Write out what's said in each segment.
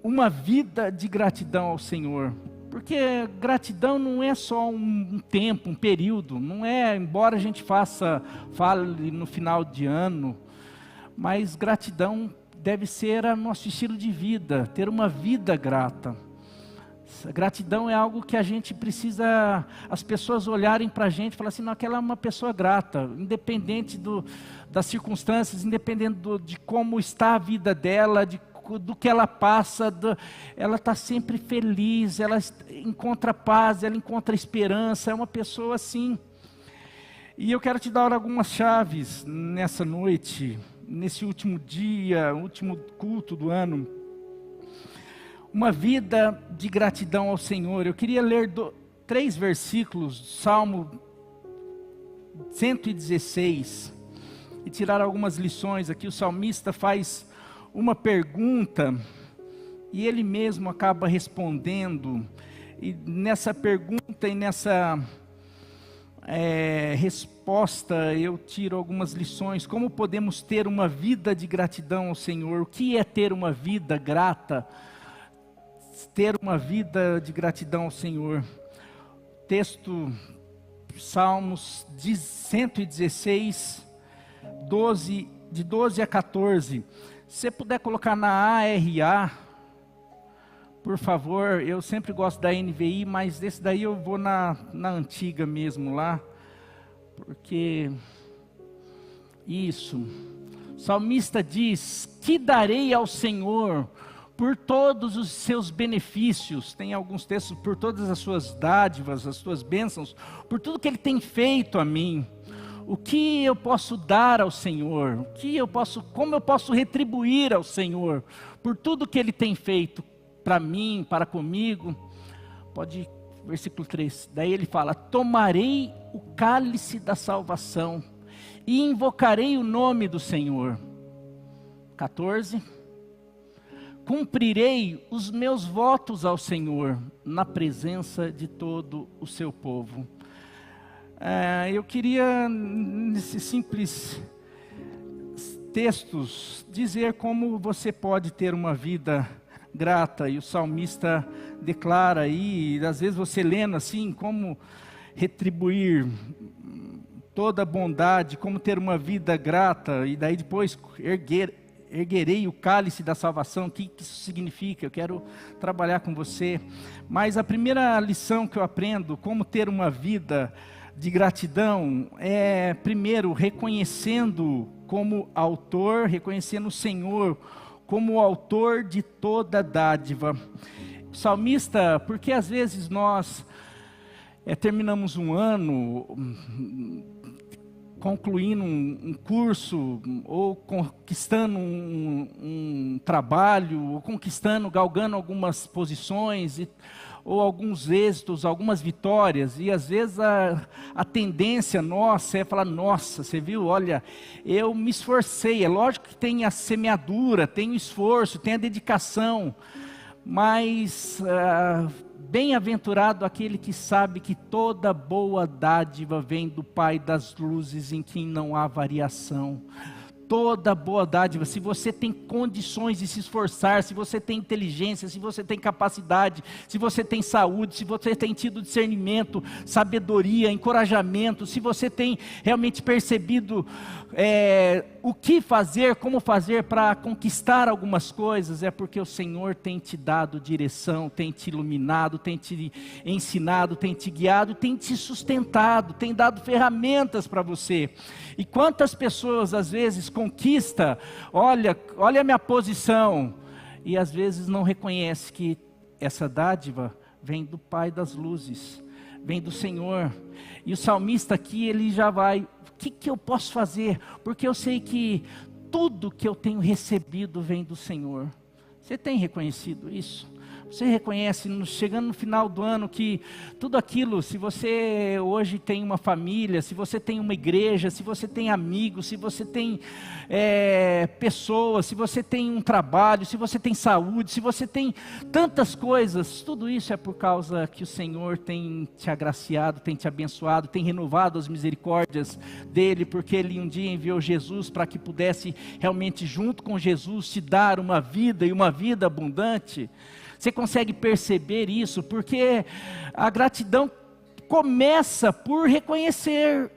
uma vida de gratidão ao Senhor. Porque gratidão não é só um tempo, um período, não é, embora a gente fale no final de ano, mas gratidão deve ser o nosso estilo de vida, ter uma vida grata. Gratidão é algo que a gente precisa, as pessoas olharem para a gente e falar assim, não, aquela é uma pessoa grata, independente das circunstâncias, independente de como está a vida dela, do que ela passa, ela está sempre feliz, ela encontra paz, ela encontra esperança, é uma pessoa assim. E eu quero te dar algumas chaves nessa noite, nesse último dia, último culto do ano. Uma vida de gratidão ao Senhor. Eu queria ler 3 versículos, Salmo 116, e tirar algumas lições aqui. O salmista faz uma pergunta, e ele mesmo acaba respondendo, e nessa pergunta e nessa resposta eu tiro algumas lições. Como podemos ter uma vida de gratidão ao Senhor? O que é ter uma vida grata? Ter uma vida de gratidão ao Senhor. Texto, Salmos 116, de 12 a 14. Se você puder colocar na ARA, por favor. Eu sempre gosto da NVI, mas desse daí eu vou na antiga mesmo lá, porque isso, o salmista diz: que darei ao Senhor por todos os seus benefícios? Tem alguns textos: por todas as suas dádivas, as suas bênçãos, por tudo que Ele tem feito a mim. O que eu posso dar ao Senhor? Como eu posso retribuir ao Senhor por tudo que Ele tem feito para mim, para comigo? Versículo 3, daí ele fala: tomarei o cálice da salvação e invocarei o nome do Senhor. 14, cumprirei os meus votos ao Senhor na presença de todo o seu povo. Eu queria, nesses simples textos, dizer como você pode ter uma vida grata. E o salmista declara aí, às vezes você lendo assim, como retribuir toda a bondade, como ter uma vida grata, e daí depois erguerei o cálice da salvação. O que isso significa? Eu quero trabalhar com você. Mas a primeira lição que eu aprendo, como ter uma vida de gratidão, é primeiro reconhecendo como autor, reconhecendo o Senhor como o autor de toda dádiva. O salmista, porque às vezes nós terminamos um ano, concluindo um curso, ou conquistando um trabalho, ou galgando algumas posições, ou alguns êxitos, algumas vitórias, e às vezes a tendência nossa é falar: nossa, você viu, olha, eu me esforcei. É lógico que tem a semeadura, tem o esforço, tem a dedicação, mas bem-aventurado aquele que sabe que toda boa dádiva vem do Pai das luzes, em quem não há variação. Toda boa dádiva, se você tem condições de se esforçar, se você tem inteligência, se você tem capacidade, se você tem saúde, se você tem tido discernimento, sabedoria, encorajamento, se você tem realmente percebido o que fazer, como fazer para conquistar algumas coisas, é porque o Senhor tem te dado direção, tem te iluminado, tem te ensinado, tem te guiado, tem te sustentado, tem dado ferramentas para você. E quantas pessoas às vezes conquista, olha a minha posição, e às vezes não reconhece que essa dádiva vem do Pai das luzes, vem do Senhor. E o salmista aqui, ele já vai: o que eu posso fazer? Porque eu sei que tudo que eu tenho recebido vem do Senhor. Você tem reconhecido isso? Você reconhece, chegando no final do ano, que tudo aquilo, se você hoje tem uma família, se você tem uma igreja, se você tem amigos, se você tem pessoas, se você tem um trabalho, se você tem saúde, se você tem tantas coisas, tudo isso é por causa que o Senhor tem te agraciado, tem te abençoado, tem renovado as misericórdias dEle, porque Ele um dia enviou Jesus para que pudesse realmente junto com Jesus te dar uma vida e uma vida abundante. Você consegue perceber isso? Porque a gratidão começa por reconhecer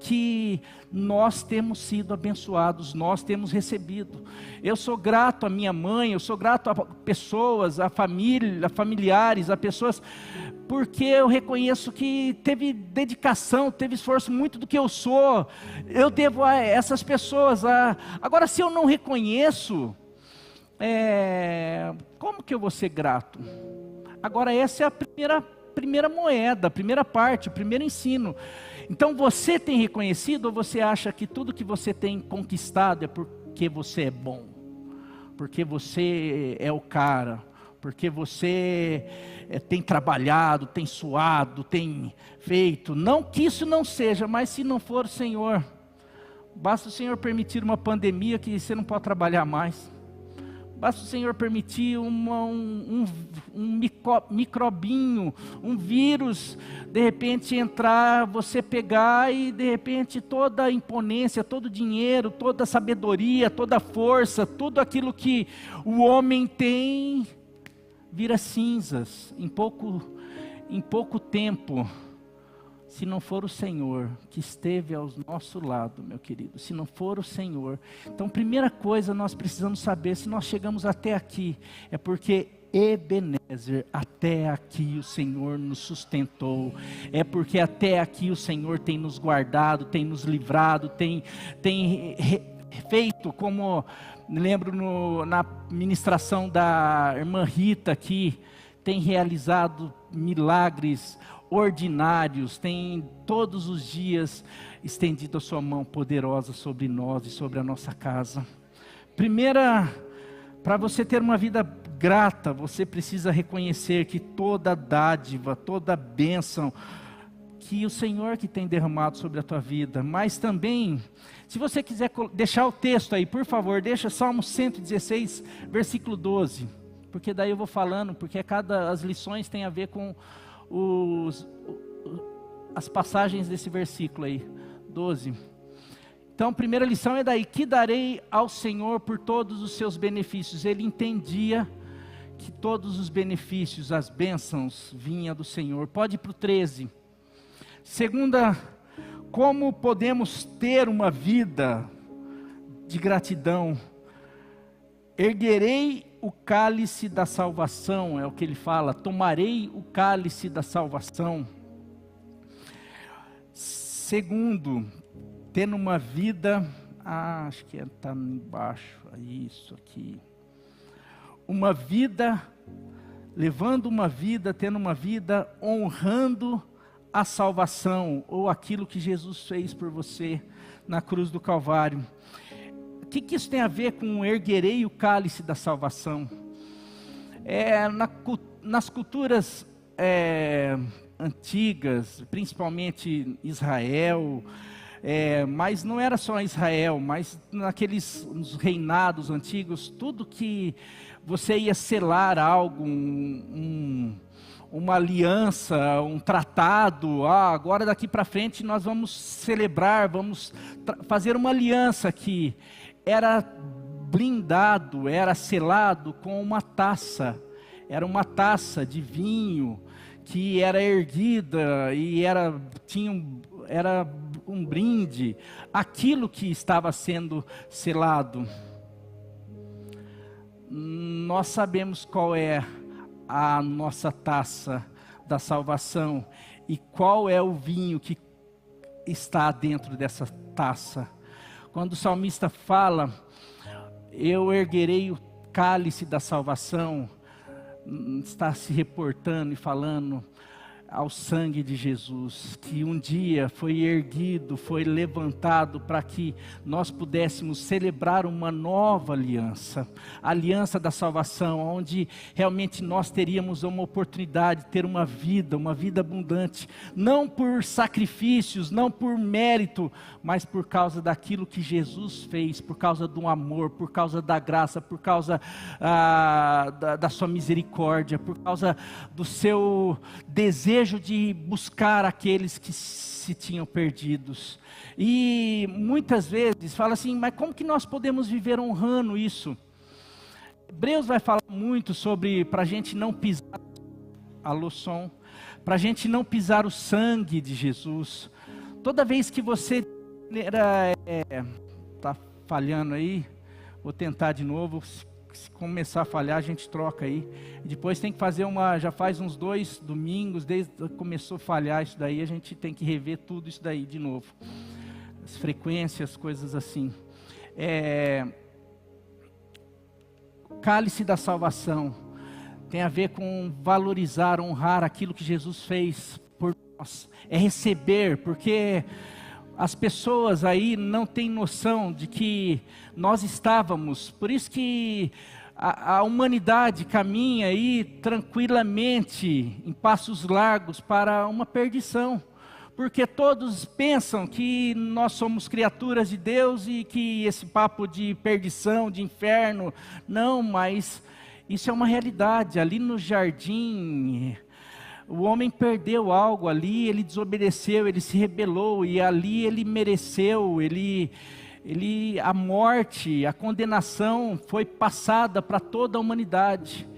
que nós temos sido abençoados, nós temos recebido. Eu sou grato à minha mãe, eu sou grato a pessoas, a família, a familiares, a pessoas, porque eu reconheço que teve dedicação, teve esforço, muito do que eu sou, eu devo a essas pessoas. Agora, se eu não reconheço, como que eu vou ser grato? Agora, essa é a primeira moeda, a primeira parte, o primeiro ensino. Então, você tem reconhecido, ou você acha que tudo que você tem conquistado é porque você é bom? Porque você é o cara? Porque você tem trabalhado, tem suado, tem feito? Não que isso não seja, mas se não for o Senhor, basta o Senhor permitir uma pandemia que você não pode trabalhar mais. Basta o Senhor permitir um microbinho, um vírus, de repente entrar, você pegar e de repente toda a imponência, todo o dinheiro, toda a sabedoria, toda a força, tudo aquilo que o homem tem, vira cinzas em pouco tempo. Se não for o Senhor que esteve ao nosso lado, meu querido, se não for o Senhor. Então, primeira coisa, nós precisamos saber, se nós chegamos até aqui, é porque Ebenezer, até aqui o Senhor nos sustentou, é porque até aqui o Senhor tem nos guardado, tem nos livrado, tem feito, como lembro na ministração da irmã Rita aqui, tem realizado milagres ordinários, tem todos os dias estendido a sua mão poderosa sobre nós e sobre a nossa casa. Primeira, para você ter uma vida grata, você precisa reconhecer que toda dádiva, toda bênção, que o Senhor que tem derramado sobre a tua vida, mas também, se você quiser deixar o texto aí, por favor, deixa Salmo 116, versículo 12, porque daí eu vou falando, porque as lições têm a ver com as passagens desse versículo aí, 12. Então, a primeira lição é daí: que darei ao Senhor por todos os seus benefícios? Ele entendia que todos os benefícios, as bênçãos, vinham do Senhor. Pode ir para o 13. Segunda, como podemos ter uma vida de gratidão? Erguerei o cálice da salvação, é o que ele fala, tomarei o cálice da salvação. Segundo, tendo uma vida, acho que está embaixo, isso aqui. Uma vida, levando uma vida, tendo uma vida, honrando a salvação, ou aquilo que Jesus fez por você na cruz do Calvário. O que isso tem a ver com erguerei o cálice da salvação? Nas culturas antigas, principalmente Israel, mas não era só Israel, mas nos reinados antigos, tudo que você ia selar algo, uma aliança, um tratado, agora daqui para frente nós vamos celebrar, vamos fazer uma aliança aqui. Era blindado, era selado com uma taça, era uma taça de vinho, que era erguida e era um brinde, aquilo que estava sendo selado. Nós sabemos qual é a nossa taça da salvação e qual é o vinho que está dentro dessa taça. Quando o salmista fala, eu erguerei o cálice da salvação, está se reportando e falando ao sangue de Jesus, que um dia foi erguido, foi levantado para que nós pudéssemos celebrar uma nova aliança, a aliança da salvação, onde realmente nós teríamos uma oportunidade de ter uma vida abundante, não por sacrifícios, não por mérito, mas por causa daquilo que Jesus fez, por causa do amor, por causa da graça, por causa da sua misericórdia, por causa do seu desejo de buscar aqueles que se tinham perdidos. E muitas vezes fala assim, mas como que nós podemos viver honrando isso? Hebreus vai falar muito sobre, para a gente não pisar, para a gente não pisar o sangue de Jesus. Toda vez que você está falhando aí, vou tentar de novo. Se começar a falhar, a gente troca aí. Depois tem que fazer já faz uns 2 domingos, desde que começou a falhar isso daí, a gente tem que rever tudo isso daí de novo. As frequências, coisas assim. Cálice da salvação tem a ver com valorizar, honrar aquilo que Jesus fez por nós. É receber, porque as pessoas aí não têm noção de que nós estávamos, por isso que a humanidade caminha aí tranquilamente, em passos largos para uma perdição, porque todos pensam que nós somos criaturas de Deus e que esse papo de perdição, de inferno, não, mas isso é uma realidade. Ali no jardim, o homem perdeu algo ali, ele desobedeceu, ele se rebelou e ali ele mereceu, a morte, a condenação foi passada para toda a humanidade.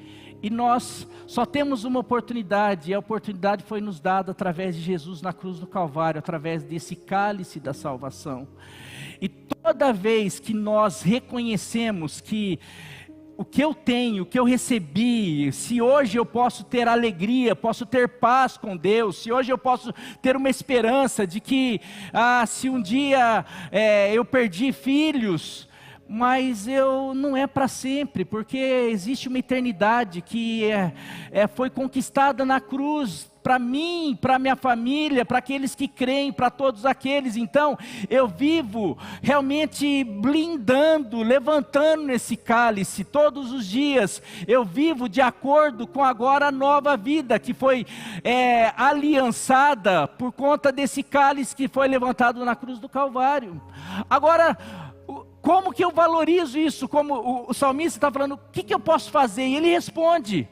E nós só temos uma oportunidade, e a oportunidade foi nos dada através de Jesus na cruz do Calvário, através desse cálice da salvação. E toda vez que nós reconhecemos que o que eu tenho, o que eu recebi, se hoje eu posso ter alegria, posso ter paz com Deus, se hoje eu posso ter uma esperança de que, se um dia eu perdi filhos, mas não é para sempre, porque existe uma eternidade que foi conquistada na cruz, para mim, para minha família, para aqueles que creem, para todos aqueles. Então eu vivo realmente blindando, levantando esse cálice todos os dias. Eu vivo de acordo com agora a nova vida que foi aliançada por conta desse cálice que foi levantado na cruz do Calvário. Agora, como que eu valorizo isso? Como o salmista está falando, o que eu posso fazer? E ele responde: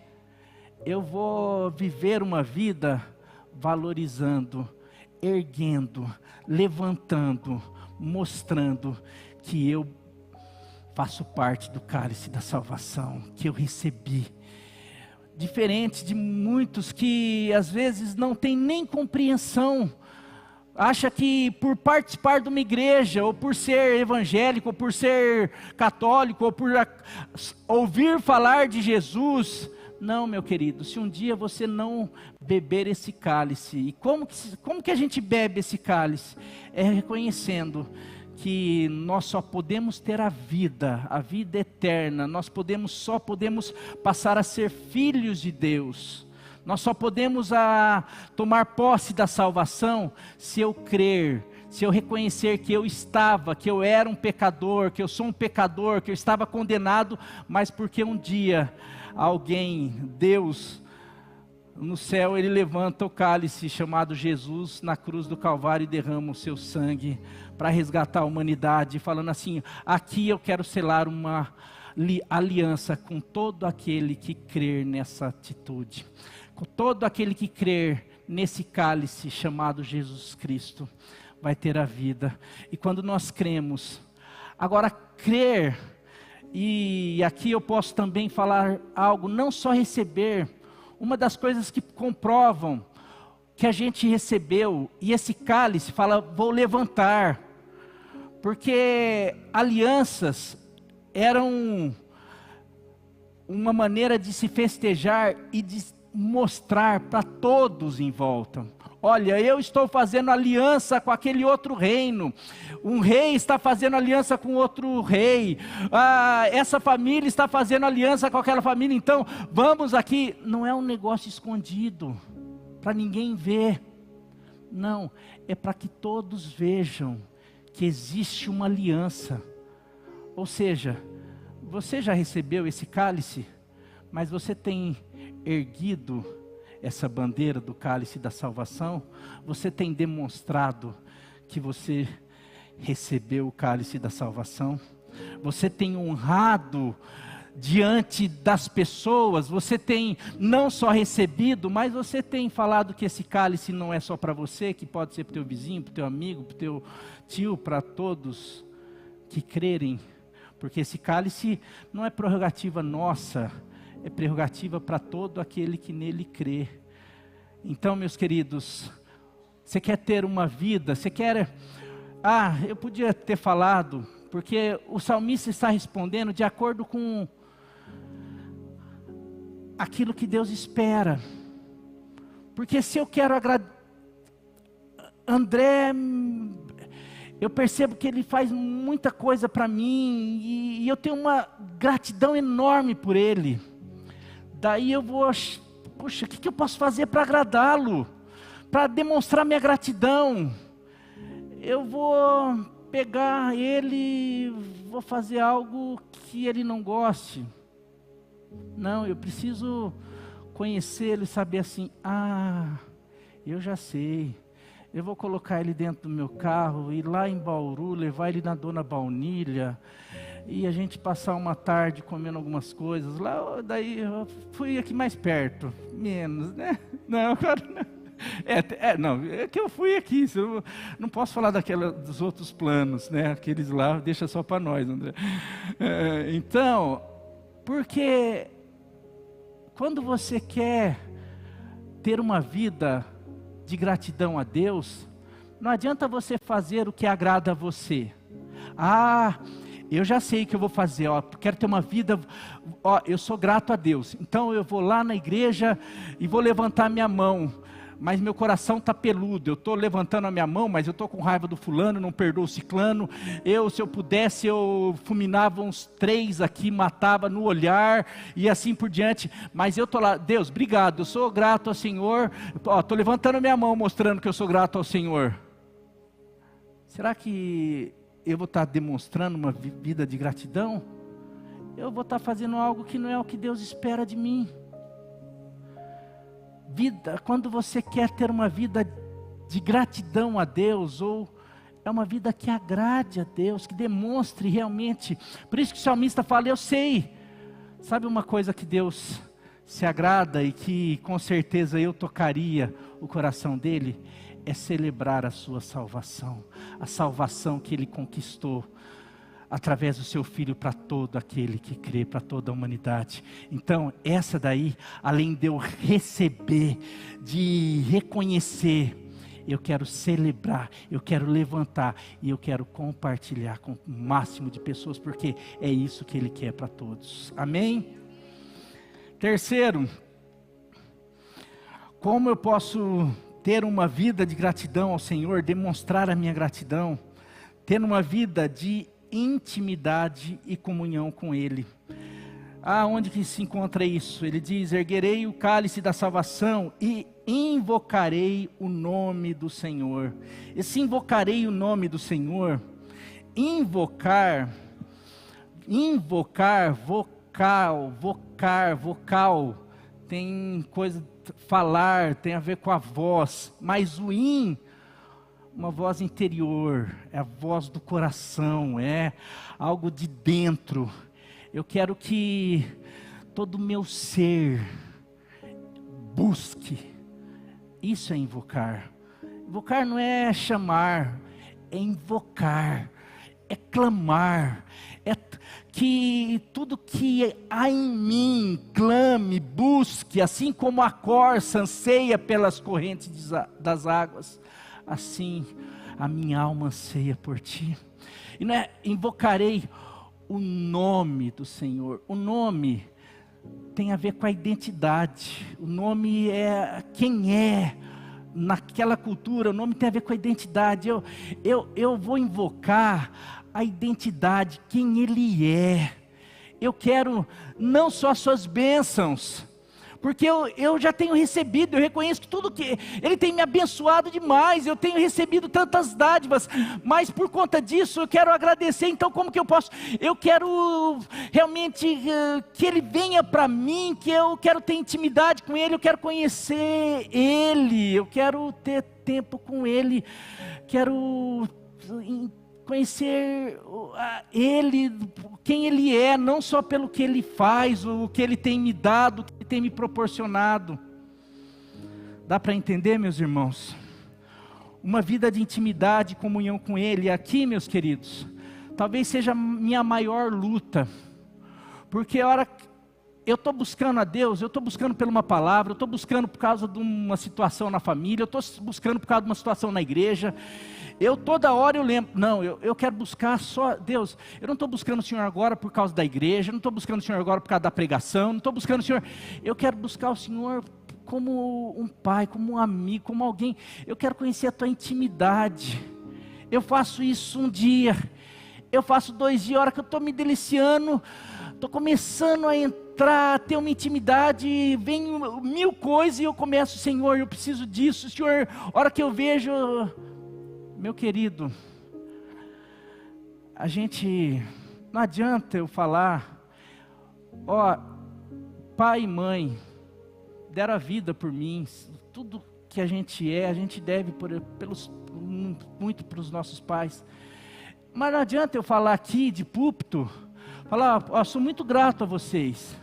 eu vou viver uma vida valorizando, erguendo, levantando, mostrando que eu faço parte do cálice da salvação, que eu recebi. Diferente de muitos que às vezes não tem nem compreensão, acha que por participar de uma igreja, ou por ser evangélico, ou por ser católico, ou por ouvir falar de Jesus. Não, meu querido, se um dia você não beber esse cálice, e como que a gente bebe esse cálice? É reconhecendo que nós só podemos ter a vida eterna, só podemos passar a ser filhos de Deus. Nós só podemos tomar posse da salvação se eu crer, se eu reconhecer que eu era um pecador, que eu sou um pecador, que eu estava condenado, mas porque um dia Deus, no céu, Ele levanta o cálice chamado Jesus na cruz do Calvário e derrama o seu sangue para resgatar a humanidade, falando assim: aqui eu quero selar uma aliança com todo aquele que crer nessa atitude. Com todo aquele que crer nesse cálice chamado Jesus Cristo, vai ter a vida. E quando nós cremos, agora crer, e aqui eu posso também falar algo, não só receber, uma das coisas que comprovam que a gente recebeu, e esse cálice fala, vou levantar, porque alianças eram uma maneira de se festejar e de mostrar para todos em volta: olha, eu estou fazendo aliança com aquele outro reino, um rei está fazendo aliança com outro rei, essa família está fazendo aliança com aquela família, então vamos aqui. Não é um negócio escondido, para ninguém ver. Não, é para que todos vejam que existe uma aliança. Ou seja, você já recebeu esse cálice, mas você tem erguido essa bandeira do cálice da salvação? Você tem demonstrado que você recebeu o cálice da salvação? Você tem honrado diante das pessoas? Você tem não só recebido, mas você tem falado que esse cálice não é só para você, que pode ser para o teu vizinho, para o teu amigo, para o teu tio, para todos que crerem. Porque esse cálice não é prerrogativa nossa, é prerrogativa para todo aquele que nele crê. Então, meus queridos, você quer ter uma vida, você quer... eu podia ter falado, porque o salmista está respondendo de acordo com aquilo que Deus espera. Porque se eu quero agradar... André, eu percebo que ele faz muita coisa para mim, e eu tenho uma gratidão enorme por ele. Daí eu vou, puxa, o que eu posso fazer para agradá-lo? Para demonstrar minha gratidão? Eu vou pegar ele e vou fazer algo que ele não goste. Não, eu preciso conhecê-lo e saber assim, eu já sei. Eu vou colocar ele dentro do meu carro, ir lá em Bauru, levar ele na Dona Baunilha, e a gente passar uma tarde comendo algumas coisas. Lá, daí eu fui aqui mais perto, menos, né? Não, agora não. Não, é que eu fui aqui, eu não posso falar dos outros planos, né? Aqueles lá, deixa só para nós, André. Então, porque quando você quer ter uma vida de gratidão a Deus, não adianta você fazer o que agrada a você. Eu já sei o que eu vou fazer, quero ter uma vida, eu sou grato a Deus, então eu vou lá na igreja e vou levantar minha mão, mas meu coração está peludo, eu estou levantando a minha mão, mas eu estou com raiva do fulano, não perdoo o ciclano. Se eu pudesse, eu fulminava uns 3 aqui, matava no olhar, e assim por diante, mas eu estou lá, Deus, obrigado, eu sou grato ao Senhor, estou levantando a minha mão, mostrando que eu sou grato ao Senhor. Será que eu vou estar demonstrando uma vida de gratidão? Eu vou estar fazendo algo que não é o que Deus espera de mim. Quando você quer ter uma vida de gratidão a Deus, ou é uma vida que agrade a Deus, que demonstre realmente, por isso que o salmista fala, eu sei, sabe uma coisa que Deus se agrada e que com certeza eu tocaria o coração dele? É celebrar a sua salvação, a salvação que ele conquistou através do seu Filho para todo aquele que crê, para toda a humanidade. Então essa daí, além de eu receber, de reconhecer, eu quero celebrar, eu quero levantar e eu quero compartilhar com o máximo de pessoas, porque é isso que Ele quer para todos. Amém? Terceiro, como eu posso ter uma vida de gratidão ao Senhor, demonstrar a minha gratidão, ter uma vida de intimidade e comunhão com Ele. Onde que se encontra isso? Ele diz, erguerei o cálice da salvação e invocarei o nome do Senhor. Esse invocarei o nome do Senhor, invocar, vocal, tem coisa, falar, tem a ver com a voz, mas o uma voz interior, é a voz do coração, é algo de dentro. Eu quero que todo o meu ser busque, isso é invocar. Invocar não é chamar, é invocar, é clamar, é que tudo que há em mim clame, busque, assim como a corça anseia pelas correntes das águas, assim a minha alma anseia por ti. E não é invocarei o nome do Senhor. O nome tem a ver com a identidade. O nome é quem é. Naquela cultura, o nome tem a ver com a identidade. Eu vou invocar a identidade, quem Ele é. Eu quero não só as suas bênçãos, porque eu já tenho recebido, eu reconheço que tudo que Ele tem me abençoado demais, eu tenho recebido tantas dádivas, mas por conta disso eu quero agradecer. Então como que eu posso? Eu quero realmente que Ele venha para mim, que eu quero ter intimidade com Ele, eu quero conhecer Ele, eu quero ter tempo com Ele, quero conhecer Ele, quem Ele é, não só pelo que Ele faz, o que Ele tem me dado, o que Ele tem me proporcionado. Dá para entender, meus irmãos? Uma vida de intimidade e comunhão com Ele, aqui, meus queridos, talvez seja a minha maior luta, porque a hora eu estou buscando a Deus, eu estou buscando por uma palavra, eu estou buscando por causa de uma situação na família, eu estou buscando por causa de uma situação na igreja, toda hora eu lembro, não, eu quero buscar só Deus. Eu não estou buscando o Senhor agora por causa da igreja, eu não estou buscando o Senhor agora por causa da pregação, não estou buscando o Senhor, eu quero buscar o Senhor como um pai, como um amigo, como alguém. Eu quero conhecer a tua intimidade. Eu faço isso um dia, eu faço 2 dias, a hora que eu estou me deliciando, estou começando a entrar, a ter uma intimidade, vem 1000 coisas e eu começo, Senhor, eu preciso disso, Senhor, a hora que eu vejo, meu querido, não adianta eu falar, pai e mãe deram a vida por mim, tudo que a gente deve muito para os nossos pais, mas não adianta eu falar aqui de púlpito, falar, sou muito grato a vocês,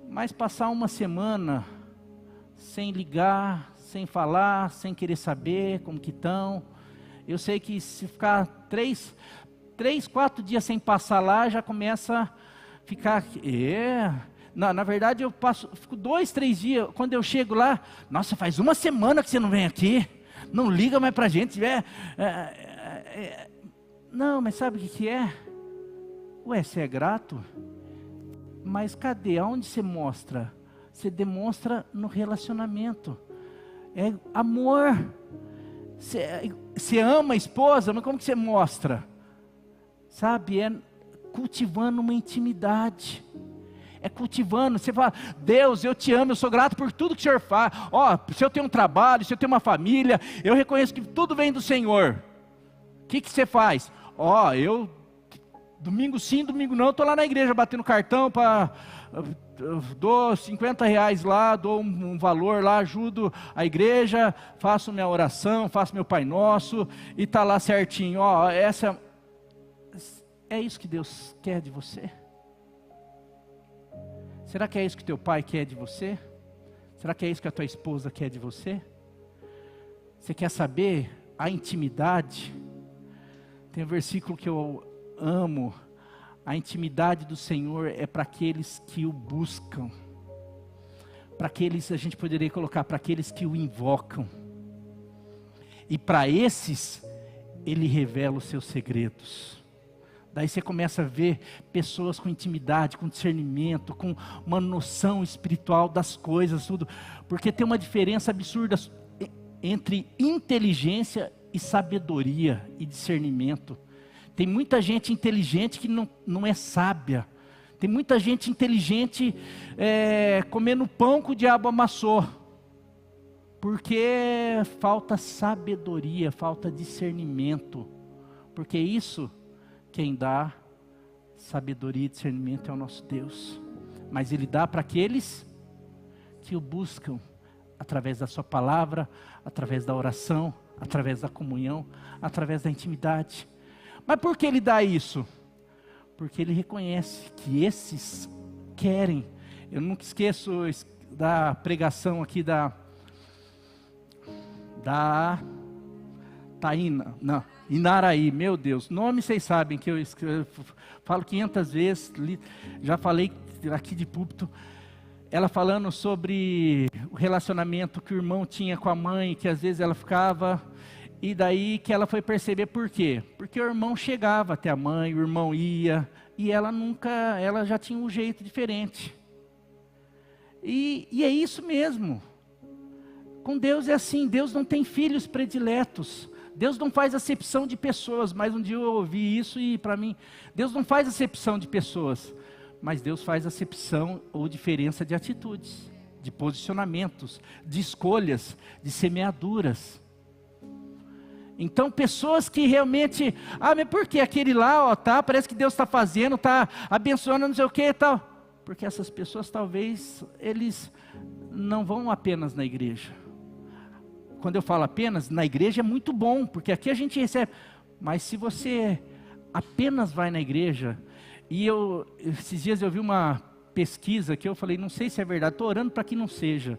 mas passar uma semana sem ligar, sem falar, sem querer saber como que estão, eu sei que se ficar 3, 4 dias sem passar lá, já começa a ficar, na verdade eu fico 2, 3 dias, quando eu chego lá, nossa, faz uma semana que você não vem aqui, não liga mais pra gente, não, mas sabe o que é? Você é grato? Mas cadê? Aonde você mostra? Você demonstra no relacionamento. É amor. Você ama a esposa, mas como que você mostra? Sabe, é cultivando uma intimidade. É cultivando, você fala, Deus, eu te amo, eu sou grato por tudo que o Senhor faz. Se eu tenho um trabalho, se eu tenho uma família, eu reconheço que tudo vem do Senhor. O que você faz? Eu, domingo sim, domingo não, estou lá na igreja batendo cartão dou R$50 lá, dou um valor lá, ajudo a igreja, faço minha oração, faço meu Pai Nosso, e está lá certinho, é isso que Deus quer de você? Será que é isso que teu pai quer de você? Será que é isso que a tua esposa quer de você? Você quer saber a intimidade? Tem um versículo que eu amo, a intimidade do Senhor é para aqueles que o buscam, para aqueles, a gente poderia colocar, para aqueles que o invocam, e para esses, Ele revela os seus segredos. Daí você começa a ver pessoas com intimidade, com discernimento, com uma noção espiritual das coisas, tudo, porque tem uma diferença absurda entre inteligência e sabedoria e discernimento. Tem muita gente inteligente que não é sábia. Tem muita gente inteligente comendo pão que o diabo amassou. Porque falta sabedoria, falta discernimento. Porque isso, quem dá sabedoria e discernimento é o nosso Deus. Mas Ele dá para aqueles que o buscam através da sua palavra, através da oração, através da comunhão, através da intimidade. Mas por que Ele dá isso? Porque Ele reconhece que esses querem. Eu nunca esqueço da pregação aqui da Taína, não, Inaraí, meu Deus, nome vocês sabem que eu falo 500 vezes, já falei aqui de púlpito, ela falando sobre o relacionamento que o irmão tinha com a mãe, que às vezes ela ficava... E daí que ela foi perceber por quê? Porque o irmão chegava até a mãe, o irmão ia, e ela já tinha um jeito diferente. E é isso mesmo. Com Deus é assim, Deus não tem filhos prediletos. Deus não faz acepção de pessoas, mas um dia eu ouvi isso e para mim, Deus não faz acepção de pessoas. Mas Deus faz acepção ou diferença de atitudes, de posicionamentos, de escolhas, de semeaduras. Então pessoas que realmente, mas por que aquele lá, parece que Deus está fazendo, está abençoando, não sei o que e tal. Porque essas pessoas talvez, eles não vão apenas na igreja. Quando eu falo apenas, na igreja é muito bom, porque aqui a gente recebe. Mas se você apenas vai na igreja, e esses dias eu vi uma pesquisa que eu falei, não sei se é verdade, estou orando para que não seja.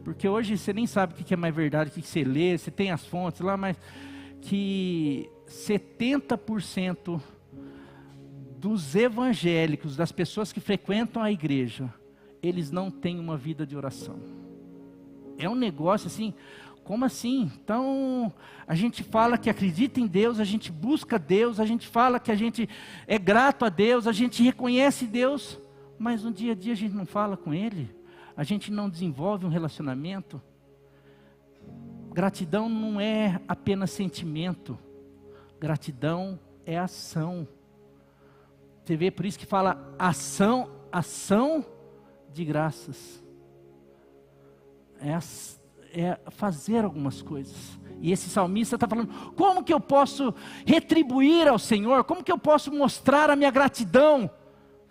Porque hoje você nem sabe o que é mais verdade, o que você lê, você tem as fontes lá, mas que 70% dos evangélicos, das pessoas que frequentam a igreja, eles não têm uma vida de oração. É um negócio assim, como assim? Então, a gente fala que acredita em Deus, a gente busca Deus, a gente fala que a gente é grato a Deus, a gente reconhece Deus, mas no dia a dia a gente não fala com Ele. A gente não desenvolve um relacionamento. Gratidão não é apenas sentimento. Gratidão é ação. Você vê, por isso que fala ação de graças. É fazer algumas coisas. E esse salmista está falando, como que eu posso retribuir ao Senhor? Como que eu posso mostrar a minha gratidão?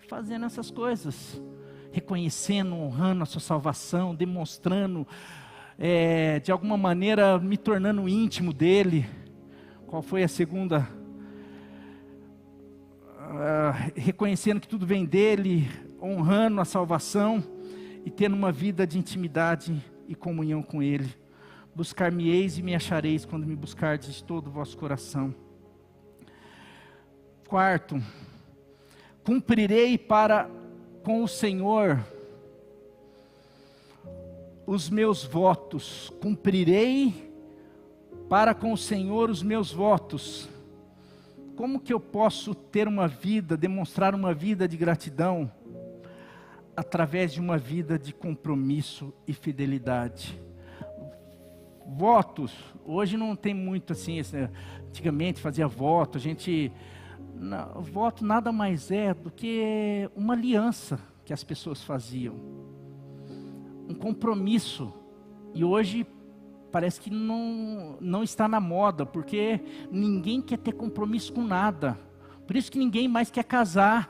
Fazendo essas coisas. Reconhecendo, honrando a sua salvação, demonstrando, de alguma maneira me tornando íntimo dele. Qual foi a segunda? Reconhecendo que tudo vem dele, honrando a salvação e tendo uma vida de intimidade e comunhão com ele. Buscar-me-eis e me achareis quando me buscardes de todo o vosso coração. Quarto, cumprirei para com o Senhor os meus votos, cumprirei para com o Senhor os meus votos. Como que eu posso ter uma vida, demonstrar uma vida de gratidão? Através de uma vida de compromisso e fidelidade. Votos, hoje não tem muito assim, antigamente fazia voto, voto nada mais é do que uma aliança que as pessoas faziam, um compromisso, e hoje parece que não está na moda, porque ninguém quer ter compromisso com nada, por isso que ninguém mais quer casar,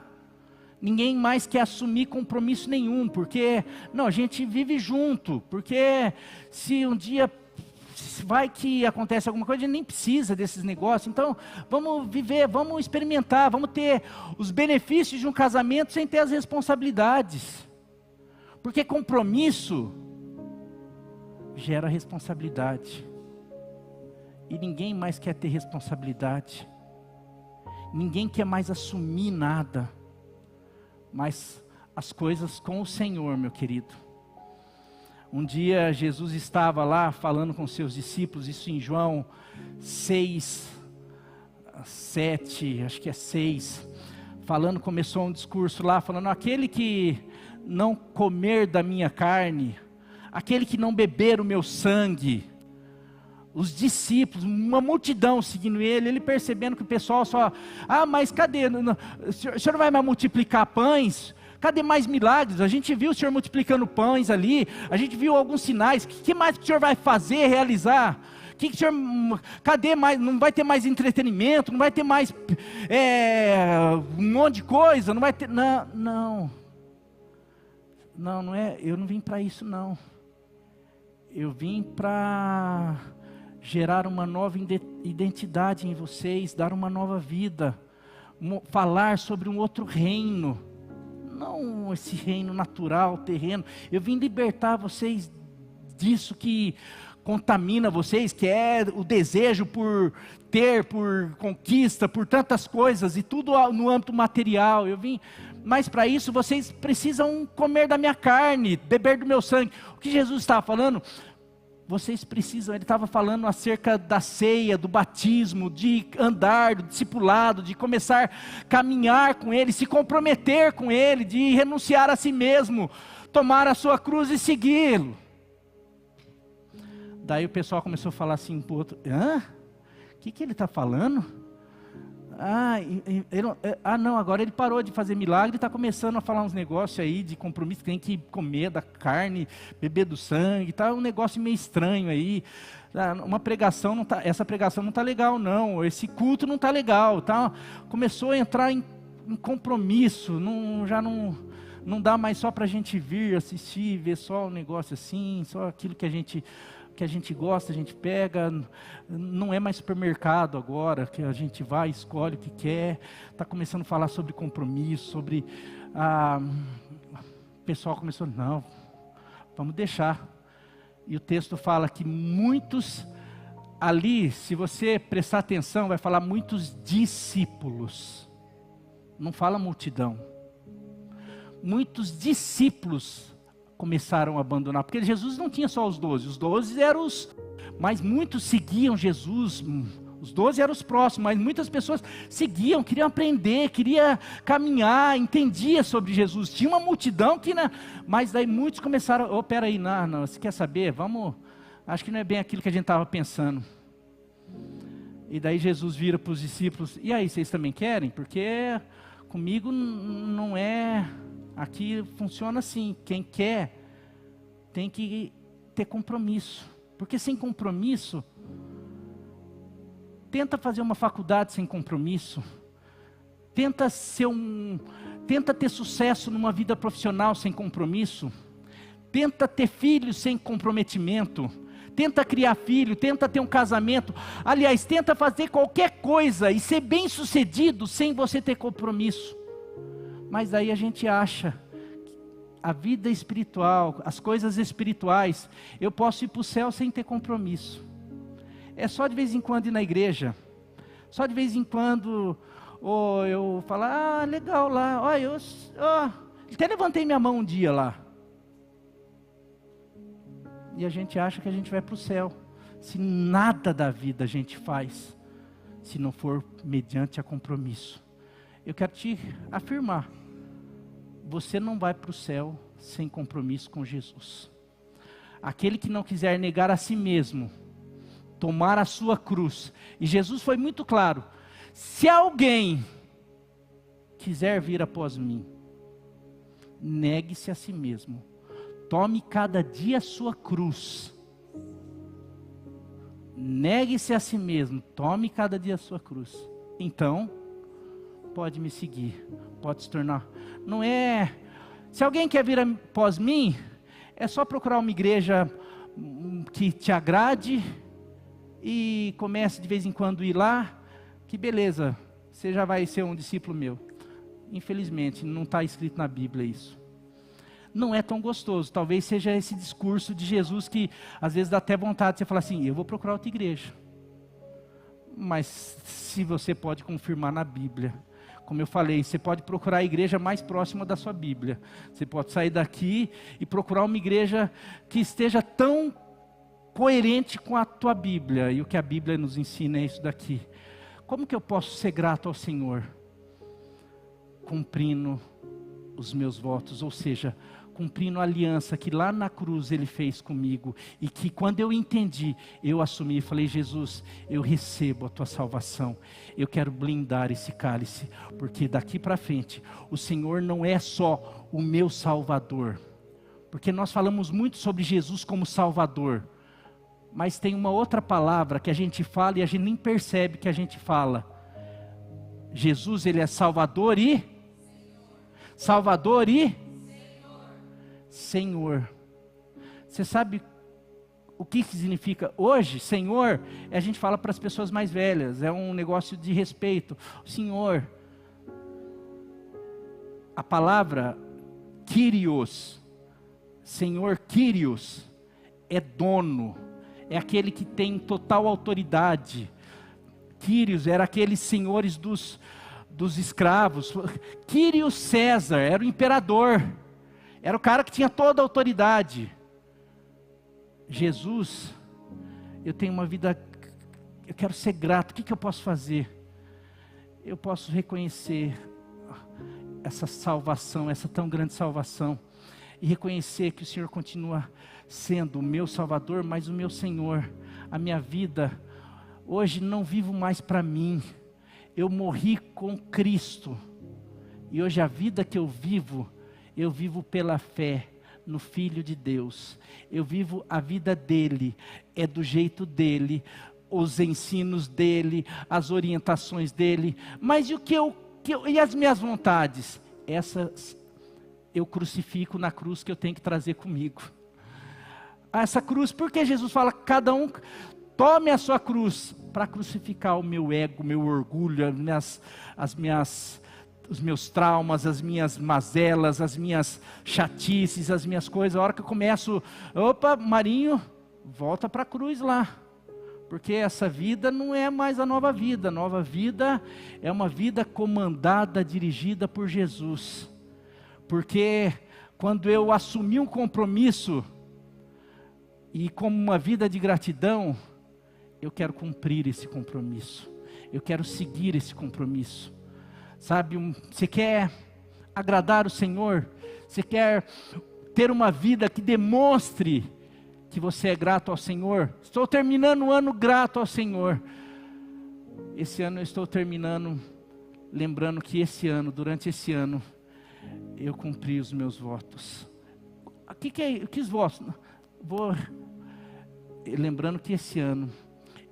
ninguém mais quer assumir compromisso nenhum, porque, a gente vive junto, porque se um dia vai que acontece alguma coisa, a gente nem precisa desses negócios, então vamos viver, vamos experimentar, vamos ter os benefícios de um casamento sem ter as responsabilidades, porque compromisso gera responsabilidade, e ninguém mais quer ter responsabilidade, ninguém quer mais assumir nada, mas as coisas com o Senhor, meu querido. Um dia Jesus estava lá falando com seus discípulos, isso em João 6, 7, acho que é 6, começou um discurso lá, falando, aquele que não comer da minha carne, aquele que não beber o meu sangue, os discípulos, uma multidão seguindo ele percebendo que o pessoal só, mas cadê, o senhor não vai mais multiplicar pães? Cadê mais milagres? A gente viu o Senhor multiplicando pães ali, a gente viu alguns sinais, o que mais que o Senhor vai fazer, realizar? Cadê mais? Não vai ter mais entretenimento, não vai ter mais um monte de coisa, não vai ter, não é, eu não vim para isso não, eu vim para gerar uma nova identidade em vocês, dar uma nova vida, falar sobre um outro reino, não esse reino natural, terreno. Eu vim libertar vocês disso que contamina vocês, que é o desejo por ter, por conquista, por tantas coisas, e tudo no âmbito material. Eu vim, mas para isso vocês precisam comer da minha carne, beber do meu sangue. O que Jesus estava falando? Vocês precisam, ele estava falando acerca da ceia, do batismo, de andar, do discipulado, de começar a caminhar com ele, se comprometer com ele, de renunciar a si mesmo, tomar a sua cruz e segui-lo. Daí o pessoal começou a falar assim para o outro, o que ele está falando? Não, agora ele parou de fazer milagre e está começando a falar uns negócios aí de compromisso, tem que comer da carne, beber do sangue, tá um negócio meio estranho aí. Uma pregação não tá, essa pregação não está legal não, esse culto não está legal, tá? Começou a entrar em compromisso, já não dá mais só para a gente vir, assistir, ver só um negócio assim, só aquilo que a gente gosta, a gente pega, não é mais supermercado agora, que a gente vai, escolhe o que quer, está começando a falar sobre compromisso, o pessoal começou, não, vamos deixar. E o texto fala que muitos, ali, se você prestar atenção, vai falar muitos discípulos, não fala multidão. Muitos discípulos começaram a abandonar, porque Jesus não tinha só os 12 eram mas muitos seguiam Jesus, os 12 eram os próximos, mas muitas pessoas seguiam, queriam aprender, queriam caminhar, entendia sobre Jesus, tinha uma multidão mas daí muitos começaram, peraí, não, você quer saber, acho que não é bem aquilo que a gente estava pensando, e daí Jesus vira para os discípulos, e aí, vocês também querem? Porque comigo não é, aqui funciona assim, quem quer tem que ter compromisso, porque sem compromisso, tenta fazer uma faculdade sem compromisso, tenta ter sucesso numa vida profissional sem compromisso, tenta ter filhos sem comprometimento, tenta criar filho, tenta ter um casamento, aliás, tenta fazer qualquer coisa e ser bem sucedido sem você ter compromisso, mas aí a gente acha, a vida espiritual, as coisas espirituais, eu posso ir para o céu sem ter compromisso. É só de vez em quando ir na igreja. Só de vez em quando eu falo, legal lá. Eu até levantei minha mão um dia lá. E a gente acha que a gente vai para o céu. Se nada da vida a gente faz, se não for mediante a compromisso. Eu quero te afirmar. Você não vai para o céu sem compromisso com Jesus. Aquele que não quiser negar a si mesmo, tomar a sua cruz. E Jesus foi muito claro. Se alguém quiser vir após mim, negue-se a si mesmo. Tome cada dia a sua cruz. Negue-se a si mesmo. Tome cada dia a sua cruz. Então, pode me seguir. Pode se tornar. Não é... Se alguém quer vir após mim, é só procurar uma igreja que te agrade e comece de vez em quando a ir lá, que beleza, você já vai ser um discípulo meu. Infelizmente, não está escrito na Bíblia isso. Não é tão gostoso, talvez seja esse discurso de Jesus que às vezes dá até vontade de você falar assim, eu vou procurar outra igreja. Mas se você pode confirmar na Bíblia, como eu falei, você pode procurar a igreja mais próxima da sua Bíblia. Você pode sair daqui e procurar uma igreja que esteja tão coerente com a tua Bíblia. E o que a Bíblia nos ensina é isso daqui. Como que eu posso ser grato ao Senhor? Cumprindo os meus votos, ou seja, cumprindo a aliança que lá na cruz Ele fez comigo, e que quando eu entendi, eu assumi e falei, Jesus, eu recebo a tua salvação, eu quero blindar esse cálice, porque daqui para frente, o Senhor não é só o meu Salvador, porque nós falamos muito sobre Jesus como Salvador, mas tem uma outra palavra que a gente fala e a gente nem percebe que a gente fala. Jesus, Ele é Salvador e Senhor. Você sabe o que significa hoje? Senhor, a gente fala para as pessoas mais velhas, é um negócio de respeito. Senhor, a palavra Kyrios, Senhor Kyrios, é dono, é aquele que tem total autoridade. Kyrios era aqueles senhores dos escravos. Kyrios César era o imperador, era o cara que tinha toda a autoridade. Jesus, eu tenho uma vida, eu quero ser grato, o que eu posso fazer? Eu posso reconhecer essa salvação, essa tão grande salvação, e reconhecer que o Senhor continua sendo o meu Salvador, mas o meu Senhor. A minha vida, hoje não vivo mais para mim, eu morri com Cristo. E hoje a vida que eu vivo pela fé no Filho de Deus. Eu vivo a vida dele, é do jeito dele, os ensinos dele, as orientações dele. Mas e e as minhas vontades? Essas eu crucifico na cruz que eu tenho que trazer comigo. Essa cruz, porque Jesus fala, cada um tome a sua cruz, para crucificar o meu ego, o meu orgulho, os meus traumas, as minhas mazelas, as minhas chatices, as minhas coisas. A hora que eu começo, opa, Marinho, volta para a cruz lá. Porque essa vida não é mais a nova vida. A nova vida é uma vida comandada, dirigida por Jesus. Porque quando eu assumi um compromisso, e como uma vida de gratidão, eu quero cumprir esse compromisso. Eu quero seguir esse compromisso. Sabe, você quer agradar o Senhor? Você quer ter uma vida que demonstre que você é grato ao Senhor? Estou terminando o ano grato ao Senhor. Esse ano eu estou terminando, lembrando que durante esse ano, eu cumpri os meus votos. Que os votos? Lembrando que esse ano,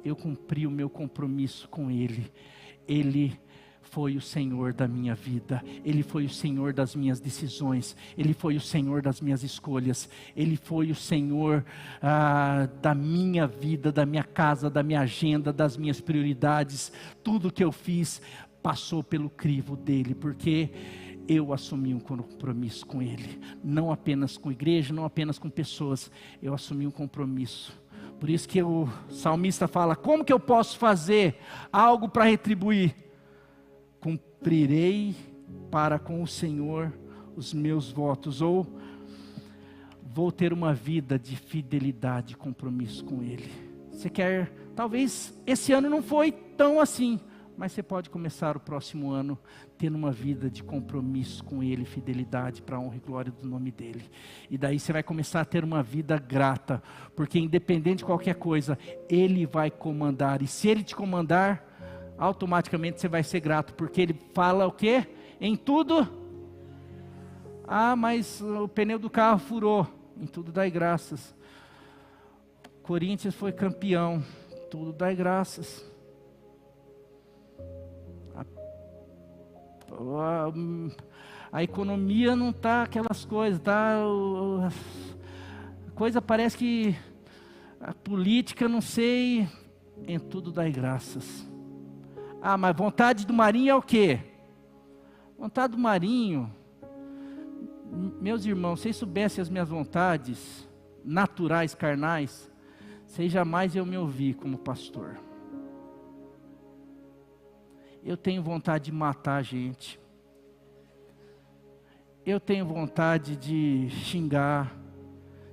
eu cumpri o meu compromisso com Ele. Ele foi o Senhor da minha vida, Ele foi o Senhor das minhas decisões, Ele foi o Senhor das minhas escolhas, Ele foi o Senhor da minha vida, da minha casa, da minha agenda, das minhas prioridades. Tudo que eu fiz passou pelo crivo dEle, porque eu assumi um compromisso com Ele, não apenas com a igreja, não apenas com pessoas, eu assumi um compromisso. Por isso que o salmista fala, como que eu posso fazer algo para retribuir? Cumprirei para com o Senhor os meus votos, ou vou ter uma vida de fidelidade e compromisso com Ele. Você quer, talvez esse ano não foi tão assim, mas você pode começar o próximo ano tendo uma vida de compromisso com Ele, fidelidade para a honra e glória do nome dEle. E daí você vai começar a ter uma vida grata, porque independente de qualquer coisa, Ele vai comandar, e se Ele te comandar, automaticamente você vai ser grato, porque Ele fala o quê? Em tudo? Ah, mas o pneu do carro furou. Em tudo dai graças. Corinthians foi campeão. Tudo dai graças. A economia não está aquelas coisas, tá? A coisa parece que a política, não sei. Em tudo dai graças. Ah, mas vontade do Marinho é o quê? Vontade do Marinho, meus irmãos, se vocês soubessem as minhas vontades naturais, carnais, vocês jamais iam me ouvir como pastor. Eu tenho vontade de matar a gente. Eu tenho vontade de xingar.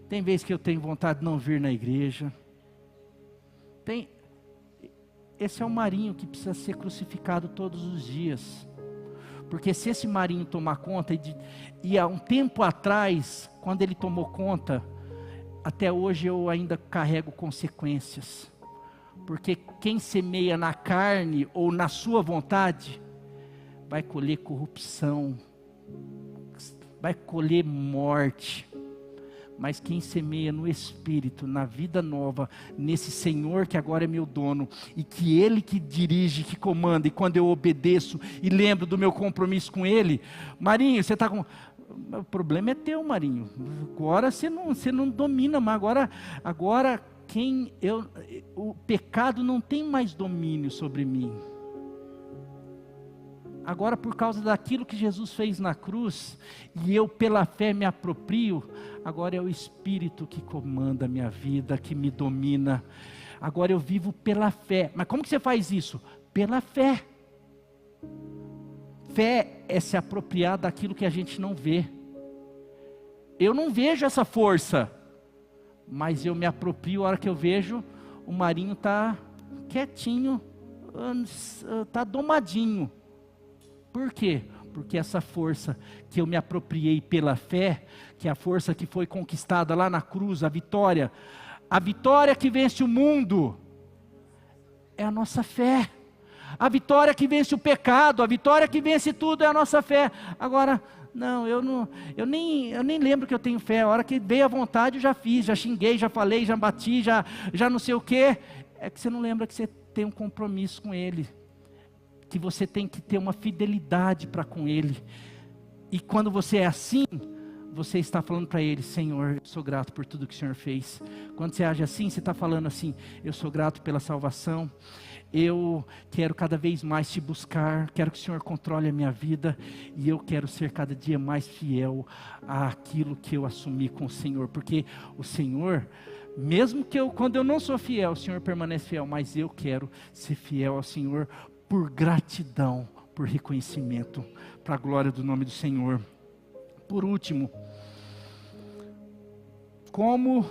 Tem vezes que eu tenho vontade de não vir na igreja. Esse é o Marinho que precisa ser crucificado todos os dias. Porque se esse Marinho tomar conta, e há um tempo atrás, quando ele tomou conta, até hoje eu ainda carrego consequências. Porque quem semeia na carne ou na sua vontade, vai colher corrupção, vai colher morte. Mas quem semeia no Espírito, na vida nova, nesse Senhor que agora é meu dono, e que Ele que dirige, que comanda, e quando eu obedeço e lembro do meu compromisso com Ele, Marinho, você está com... O problema é teu, Marinho. Agora você não domina, mas agora o pecado não tem mais domínio sobre mim. Agora, por causa daquilo que Jesus fez na cruz, e eu pela fé me aproprio, agora é o Espírito que comanda a minha vida, que me domina. Agora eu vivo pela fé. Mas como que você faz isso? Pela fé. Fé é se apropriar daquilo que a gente não vê. Eu não vejo essa força, mas eu me aproprio a hora que eu vejo o Marinho está quietinho, está domadinho. Por quê? Porque essa força que eu me apropriei pela fé, que é a força que foi conquistada lá na cruz, a vitória que vence o mundo, é a nossa fé. A vitória que vence o pecado, a vitória que vence tudo é a nossa fé. Agora, não, eu nem lembro que eu tenho fé. A hora que veio a vontade eu já fiz, já xinguei, já falei, já bati, já não sei o quê. É que você não lembra que você tem um compromisso com Ele, que você tem que ter uma fidelidade para com Ele. E quando você é assim, você está falando para Ele: Senhor, eu sou grato por tudo que o Senhor fez. Quando você age assim, você está falando assim: eu sou grato pela salvação, eu quero cada vez mais te buscar, quero que o Senhor controle a minha vida, e eu quero ser cada dia mais fiel àquilo que eu assumi com o Senhor, porque o Senhor, mesmo que quando eu não sou fiel, o Senhor permanece fiel, mas eu quero ser fiel ao Senhor por gratidão, por reconhecimento, para a glória do nome do Senhor. Por último, como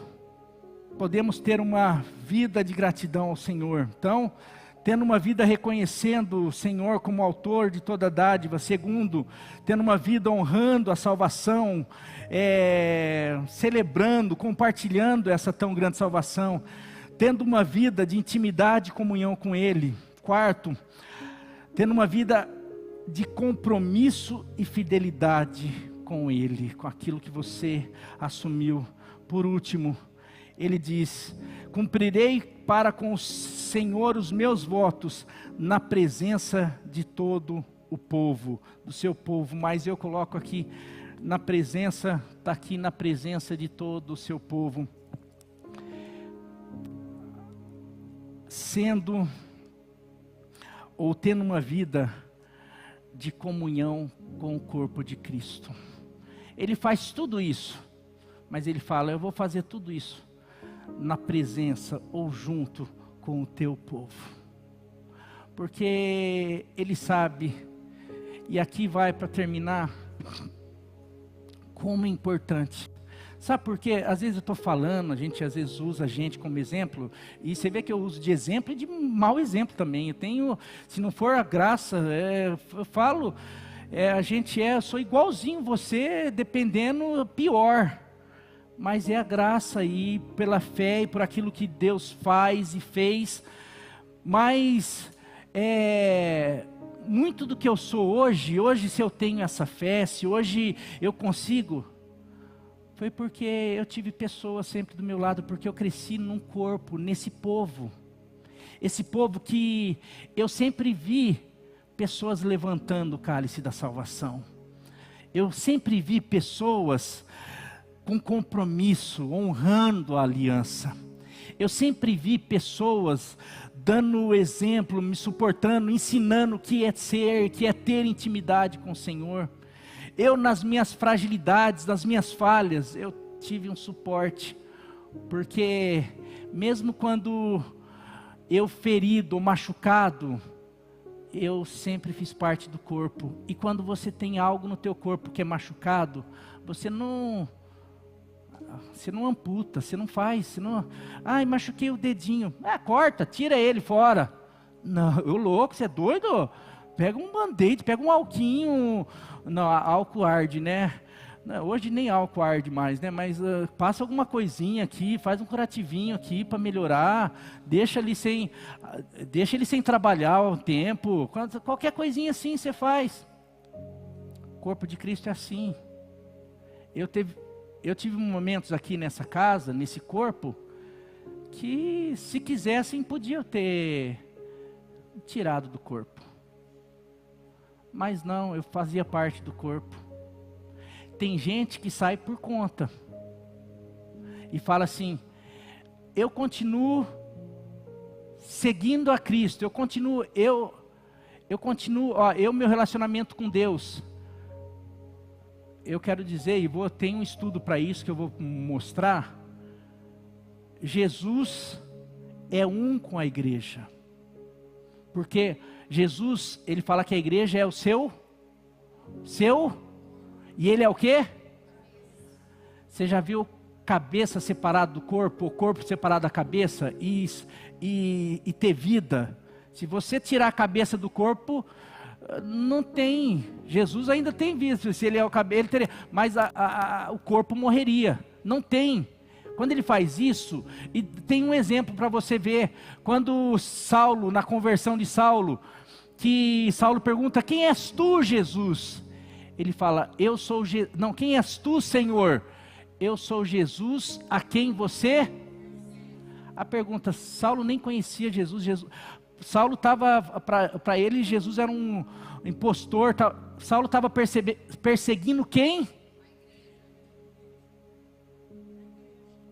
podemos ter uma vida de gratidão ao Senhor? Então, tendo uma vida reconhecendo o Senhor como autor de toda dádiva. Segundo, tendo uma vida honrando a salvação, celebrando, compartilhando essa tão grande salvação, tendo uma vida de intimidade e comunhão com Ele. Quarto, tendo uma vida de compromisso e fidelidade com Ele, com aquilo que você assumiu. Por último, ele diz: cumprirei para com o Senhor os meus votos na presença de todo o povo, do seu povo. Mas eu coloco aqui, na presença, está aqui na presença de todo o seu povo. Sendo, ou tendo uma vida de comunhão com o corpo de Cristo. Ele faz tudo isso, mas ele fala: eu vou fazer tudo isso na presença ou junto com o teu povo, porque ele sabe, e aqui vai para terminar, como é importante. Sabe por quê? Às vezes eu estou falando, a gente às vezes usa a gente como exemplo, e você vê que eu uso de exemplo e de mau exemplo também. Eu tenho, se não for a graça, eu falo, eu sou igualzinho você, dependendo, pior. Mas é a graça aí, pela fé e por aquilo que Deus faz e fez. Mas muito do que eu sou hoje se eu tenho essa fé, se hoje eu consigo, foi porque eu tive pessoas sempre do meu lado, porque eu cresci num corpo, nesse povo. Esse povo que eu sempre vi pessoas levantando o cálice da salvação. Eu sempre vi pessoas com compromisso, honrando a aliança. Eu sempre vi pessoas dando o exemplo, me suportando, ensinando o que é ser, que é ter intimidade com o Senhor. Eu, nas minhas fragilidades, nas minhas falhas, eu tive um suporte, porque mesmo quando eu ferido ou machucado, eu sempre fiz parte do corpo. E quando você tem algo no teu corpo que é machucado, você não amputa, você não faz, ai, machuquei o dedinho, corta, tira ele fora. Não, eu louco, você é doido? Pega um band-aid, pega um alquinho, não, álcool arde, né? Hoje nem álcool arde mais, né? Mas passa alguma coisinha aqui, faz um curativinho aqui para melhorar, deixa ele sem trabalhar um tempo, qualquer coisinha assim você faz. O corpo de Cristo é assim. Eu tive momentos aqui nessa casa, nesse corpo, que se quisessem podiam ter tirado do corpo. Mas não, eu fazia parte do corpo. Tem gente que sai por conta e fala assim: eu continuo seguindo a Cristo, meu relacionamento com Deus. Eu quero dizer, tem um estudo para isso que eu vou mostrar. Jesus é um com a igreja. Porque Jesus, ele fala que a igreja é o seu, e ele é o quê? Você já viu cabeça separada do corpo, o corpo separado da cabeça e ter vida? Se você tirar a cabeça do corpo, não tem. Jesus ainda tem vida, se ele é o cabelo, ele teria, mas o corpo morreria. Não tem. Quando ele faz isso, e tem um exemplo para você ver, quando Saulo, na conversão de Saulo, que Saulo pergunta: quem és tu, Jesus? Ele fala: eu sou não, quem és tu, Senhor? Eu sou Jesus a quem você... A pergunta, Saulo nem conhecia Jesus. Saulo estava, para ele, Jesus era um impostor. Saulo estava perseguindo quem?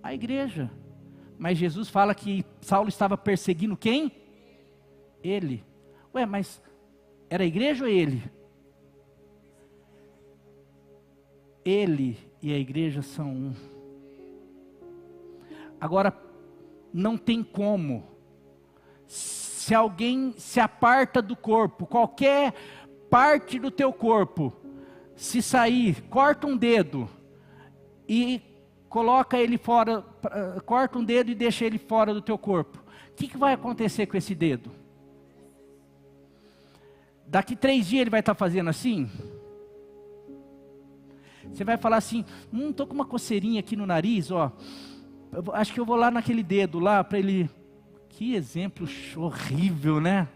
A igreja. Mas Jesus fala que Saulo estava perseguindo quem? Ele. Ué, mas era a igreja ou ele? Ele e a igreja são um. Agora, não tem como, se alguém se aparta do corpo, qualquer parte do teu corpo, se sair, corta um dedo e coloca ele fora, corta um dedo e deixa ele fora do teu corpo, o que vai acontecer com esse dedo? Daqui 3 dias ele vai estar fazendo assim? Você vai falar assim: estou com uma coceirinha aqui no nariz, ó. Acho que eu vou lá naquele dedo lá para ele... Que exemplo horrível, né?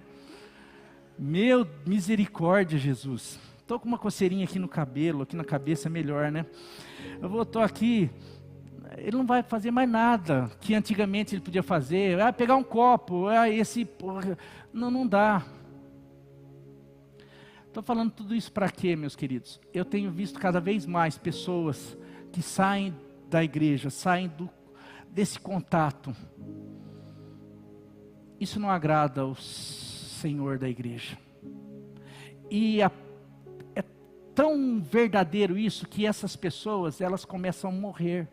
Meu misericórdia, Jesus. Estou com uma coceirinha aqui no cabelo, aqui na cabeça, melhor, né? Estou aqui... Ele não vai fazer mais nada que antigamente ele podia fazer. Pegar um copo, não dá. Estou falando tudo isso para quê, meus queridos? Eu tenho visto cada vez mais pessoas que saem da igreja, saem desse contato. Isso não agrada ao Senhor da igreja. E é tão verdadeiro isso que essas pessoas, elas começam a morrer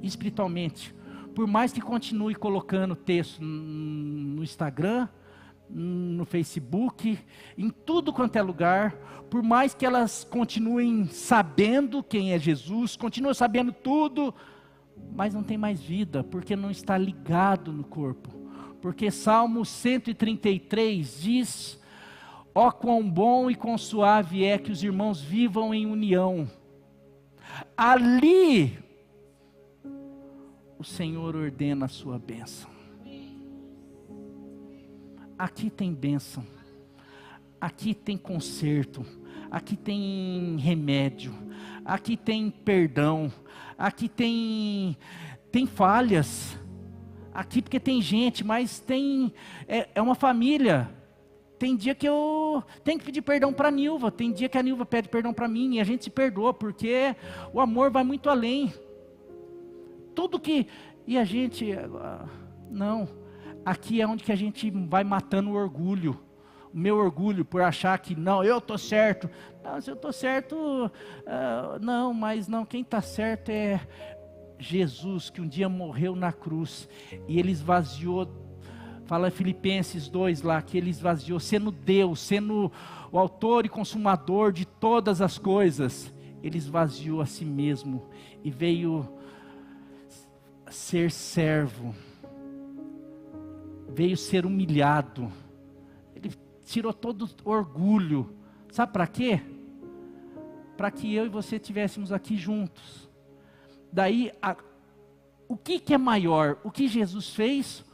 espiritualmente. Por mais que continue colocando texto no Instagram, no Facebook, em tudo quanto é lugar, por mais que elas continuem sabendo quem é Jesus, continuam sabendo tudo, mas não tem mais vida, porque não está ligado no corpo. Porque Salmo 133 diz: ó quão bom e quão suave é que os irmãos vivam em união. Ali o Senhor ordena a sua bênção. Aqui tem bênção, aqui tem conserto, aqui tem remédio, aqui tem perdão, aqui tem falhas, aqui porque tem gente, mas é uma família. Tem dia que eu tenho que pedir perdão para a Nilva, tem dia que a Nilva pede perdão para mim, e a gente se perdoa, porque o amor vai muito além. E a gente, não... Aqui é onde que a gente vai matando o orgulho. O meu orgulho por achar que não, eu estou certo. Não, se eu estou certo, não, mas não, quem está certo é Jesus, que um dia morreu na cruz. E ele esvaziou, fala Filipenses 2 lá, que ele esvaziou, sendo Deus, sendo o autor e consumador de todas as coisas. Ele esvaziou a si mesmo e veio ser servo. Veio ser humilhado. Ele tirou todo o orgulho. Sabe para quê? Para que eu e você estivéssemos aqui juntos. Daí, o que é maior? O que Jesus fez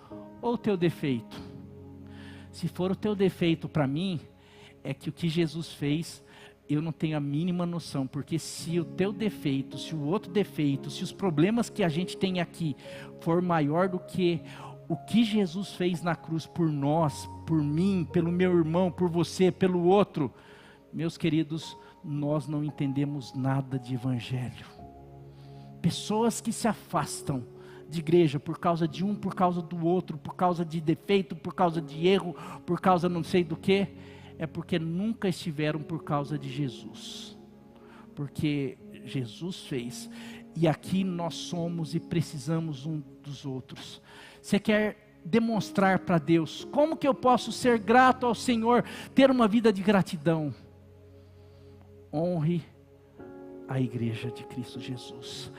ou o teu defeito? Se for o teu defeito para mim, é que o que Jesus fez, eu não tenho a mínima noção. Porque se o teu defeito, se o outro defeito, se os problemas que a gente tem aqui for maior do que o que Jesus fez na cruz por nós, por mim, pelo meu irmão, por você, pelo outro, meus queridos, nós não entendemos nada de evangelho. Pessoas que se afastam de igreja por causa de um, por causa do outro, por causa de defeito, por causa de erro, por causa não sei do que, é porque nunca estiveram por causa de Jesus. Porque Jesus fez, e aqui nós somos e precisamos um dos outros. Você quer demonstrar para Deus, como que eu posso ser grato ao Senhor, ter uma vida de gratidão? Honre a igreja de Cristo Jesus,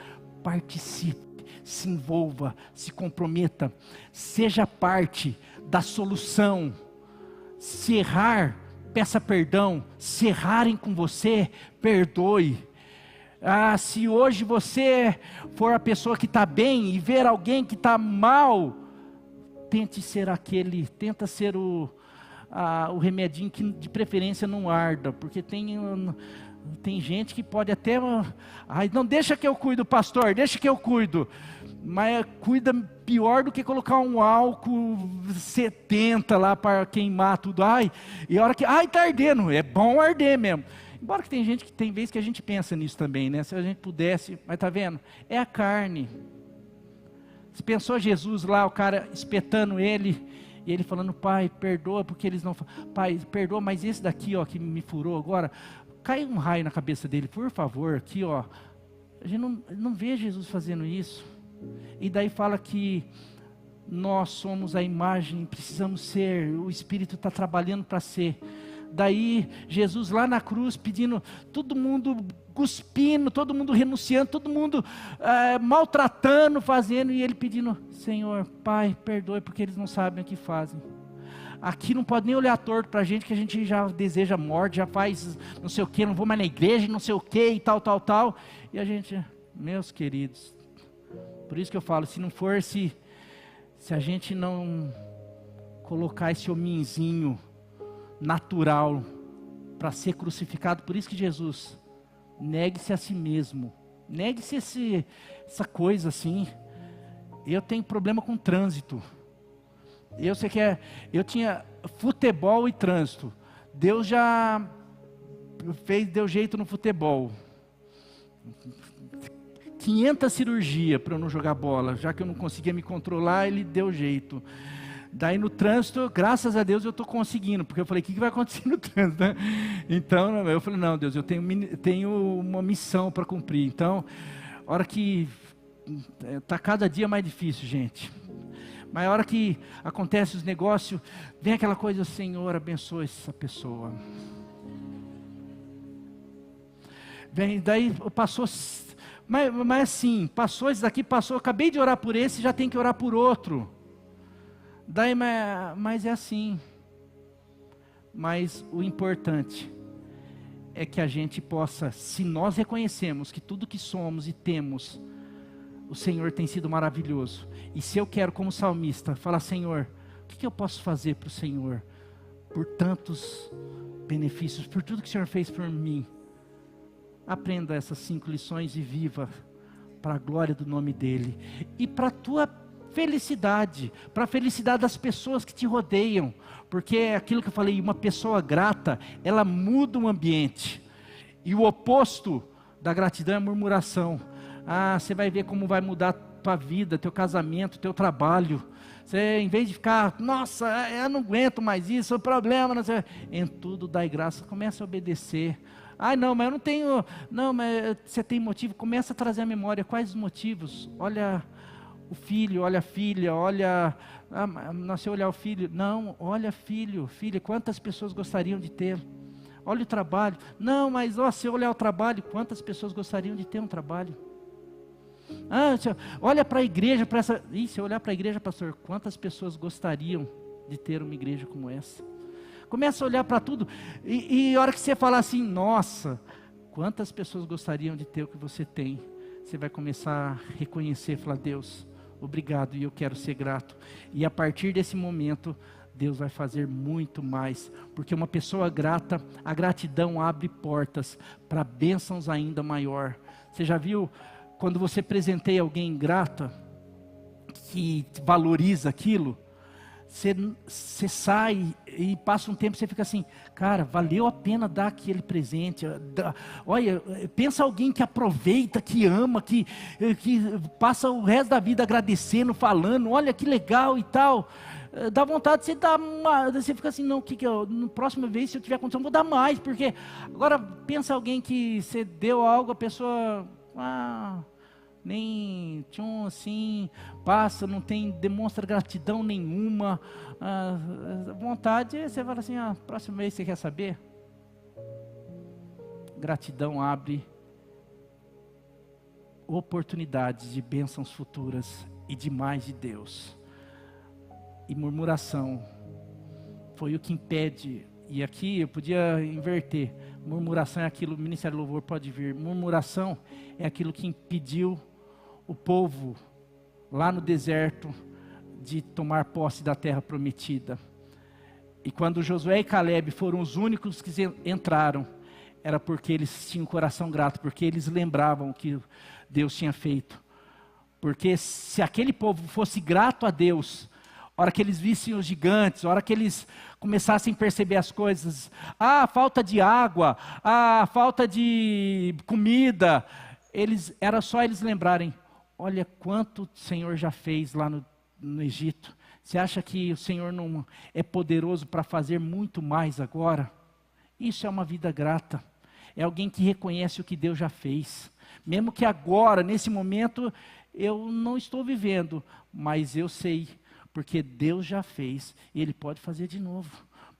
participe, se envolva, se comprometa, seja parte da solução. Se errar, peça perdão. Se errarem com você, perdoe. Se hoje você for a pessoa que está bem e ver alguém que está mal, tenta ser o remedinho que de preferência não arda, porque tem gente que pode até, ai, não, deixa que eu cuido, pastor, deixa que eu cuido, mas cuida pior do que colocar um álcool 70 lá para queimar tudo, e a hora que, tá ardendo, é bom arder mesmo. Embora que tem gente que tem vezes que a gente pensa nisso também, né? Se a gente pudesse, mas tá vendo? É a carne. Você pensou Jesus lá, o cara espetando ele, e ele falando, Pai, perdoa, porque eles não... Pai, perdoa, mas esse daqui, ó, que me furou agora, cai um raio na cabeça dele, por favor, aqui, ó. A gente não vê Jesus fazendo isso. E daí fala que nós somos a imagem, precisamos ser, o Espírito está trabalhando para ser. Daí Jesus lá na cruz pedindo, todo mundo cuspindo, todo mundo renunciando, todo mundo maltratando, fazendo, e ele pedindo, Senhor, Pai, perdoe, porque eles não sabem o que fazem. Aqui não pode nem olhar torto para a gente, que a gente já deseja morte, já faz não sei o que, não vou mais na igreja, não sei o que, e tal. E a gente, meus queridos, por isso que eu falo, se não for, se a gente não colocar esse hominzinho natural para ser crucificado, por isso que Jesus, negue-se a si mesmo, negue-se essa coisa assim. Eu tenho problema com trânsito, eu tinha futebol e trânsito, Deus já deu jeito no futebol, 500 cirurgias para eu não jogar bola, já que eu não conseguia me controlar, ele deu jeito. Daí no trânsito, graças a Deus eu estou conseguindo, porque eu falei, o que vai acontecer no trânsito, né? Então eu falei, não Deus, eu tenho uma missão para cumprir. Então, a hora que está cada dia mais difícil, gente, mas a hora que acontece os negócios, vem aquela coisa, Senhor, abençoa essa pessoa. Daí passou, mas assim, passou esse daqui, passou, acabei de orar por esse, já tem que orar por outro. Daí, mas é assim. Mas o importante é que a gente possa, se nós reconhecemos que tudo que somos e temos, o Senhor tem sido maravilhoso. E se eu quero, como salmista, falar, Senhor, o que eu posso fazer para o Senhor? Por tantos benefícios, por tudo que o Senhor fez por mim. Aprenda essas 5 lições e viva para a glória do nome dEle. E para a tua felicidade, para a felicidade das pessoas que te rodeiam, porque é aquilo que eu falei, uma pessoa grata, ela muda o ambiente, e o oposto da gratidão é a murmuração. Você vai ver como vai mudar a tua vida, teu casamento, teu trabalho. Você, em vez de ficar, nossa, eu não aguento mais isso, o problema, não sei, em tudo dai graça, comece a obedecer. Não, mas eu não tenho, não, mas você tem motivo, começa a trazer à memória, quais os motivos? Olha o filho, olha a filha, olha, não sei olhar o filho, não, olha filho, filha, quantas pessoas gostariam de ter? Olha o trabalho, não, mas se eu olhar o trabalho, quantas pessoas gostariam de ter um trabalho? Olha para a igreja, se eu olhar para a igreja, pastor, quantas pessoas gostariam de ter uma igreja como essa? Começa a olhar para tudo, e a hora que você falar assim, nossa, quantas pessoas gostariam de ter o que você tem? Você vai começar a reconhecer, falar, Deus, obrigado, e eu quero ser grato. E a partir desse momento, Deus vai fazer muito mais, porque uma pessoa grata, a gratidão abre portas para bênçãos ainda maior. Você já viu, quando você presenteia alguém grata, que valoriza aquilo, você sai e passa um tempo, você fica assim, cara, valeu a pena dar aquele presente. Olha, pensa alguém que aproveita, que ama, que passa o resto da vida agradecendo, falando, olha que legal e tal. Dá vontade de você dar você fica assim, não, no próxima vez, se eu tiver condição, vou dar mais, porque agora pensa alguém que você deu algo, a pessoa, nem assim, passa, não demonstra gratidão nenhuma, vontade, você fala assim, próxima vez você quer saber? Gratidão abre oportunidades de bênçãos futuras e de mais de Deus. E murmuração foi o que impede, e aqui eu podia inverter, murmuração é aquilo, o Ministério do Louvor pode vir, murmuração é aquilo que impediu o povo lá no deserto de tomar posse da terra prometida. E quando Josué e Caleb foram os únicos que entraram, era porque eles tinham um coração grato, porque eles lembravam o que Deus tinha feito. Porque se aquele povo fosse grato a Deus, a hora que eles vissem os gigantes, a hora que eles começassem a perceber as coisas, falta de água, falta de comida, era só eles lembrarem, olha quanto o Senhor já fez lá no Egito. Você acha que o Senhor não é poderoso para fazer muito mais agora? Isso é uma vida grata. É alguém que reconhece o que Deus já fez. Mesmo que agora, nesse momento, eu não estou vivendo, mas eu sei, porque Deus já fez e Ele pode fazer de novo.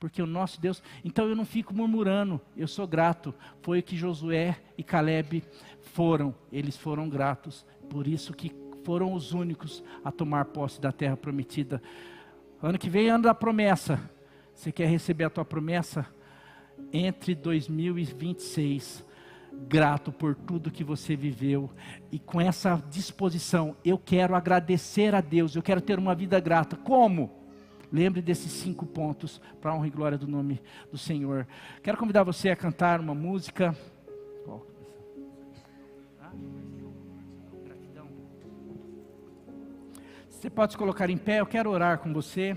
Porque o nosso Deus... Então eu não fico murmurando, eu sou grato. Foi o que Josué e Caleb foram. Eles foram gratos. Por isso que foram os únicos a tomar posse da terra prometida. Ano que vem é ano da promessa. Você quer receber a tua promessa? Entre 2026, grato por tudo que você viveu. E com essa disposição, eu quero agradecer a Deus. Eu quero ter uma vida grata. Como? Lembre desses 5 pontos para a honra e glória do nome do Senhor. Quero convidar você a cantar uma música. Você pode se colocar em pé, eu quero orar com você.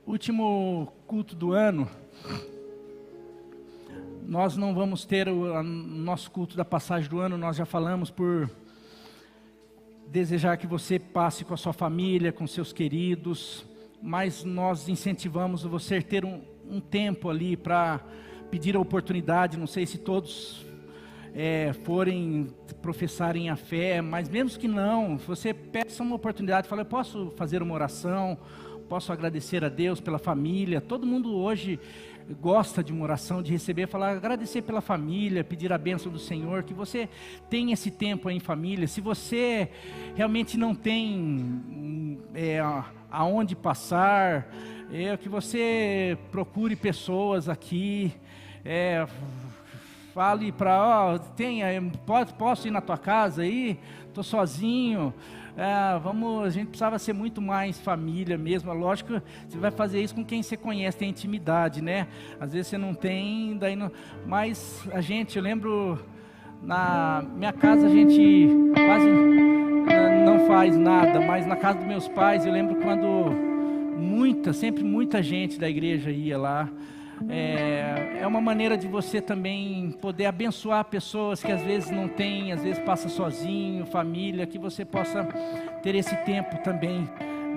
Último culto do ano, nós não vamos ter o nosso culto da passagem do ano, nós já falamos por desejar que você passe com a sua família, com seus queridos, mas nós incentivamos você ter um tempo ali para pedir a oportunidade, não sei se todos forem professarem a fé, mas mesmo que não, você peça uma oportunidade, fala, eu posso fazer uma oração, posso agradecer a Deus pela família. Todo mundo hoje gosta de uma oração, de receber, falar, agradecer pela família, pedir a bênção do Senhor, que você tenha esse tempo aí em família. Se você realmente não tem aonde passar, que você procure pessoas aqui, fale para, posso ir na tua casa aí? Estou sozinho. A gente precisava ser muito mais família mesmo. Lógico, você vai fazer isso com quem você conhece, tem intimidade, né? Às vezes você não tem, daí não, mas eu lembro, na minha casa a gente quase não faz nada, mas na casa dos meus pais, eu lembro quando sempre muita gente da igreja ia lá. É uma maneira de você também poder abençoar pessoas que às vezes não tem, às vezes passa sozinho, família, que você possa ter esse tempo também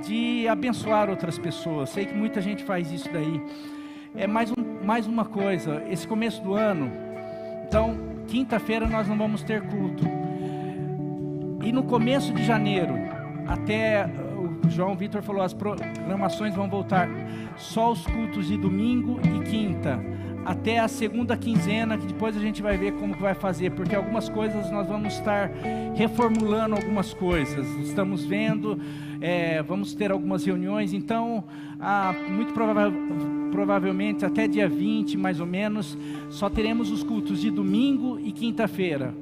de abençoar outras pessoas. Sei que muita gente faz isso daí. Mais uma coisa, esse começo do ano, então, quinta-feira nós não vamos ter culto. E no começo de janeiro, até o João Vitor falou, as programações vão voltar. Só os cultos de domingo e quinta, até a segunda quinzena, que depois a gente vai ver como que vai fazer, porque algumas coisas nós vamos estar reformulando algumas coisas, estamos vendo, vamos ter algumas reuniões, então, muito provavelmente até dia 20, mais ou menos, só teremos os cultos de domingo e quinta-feira.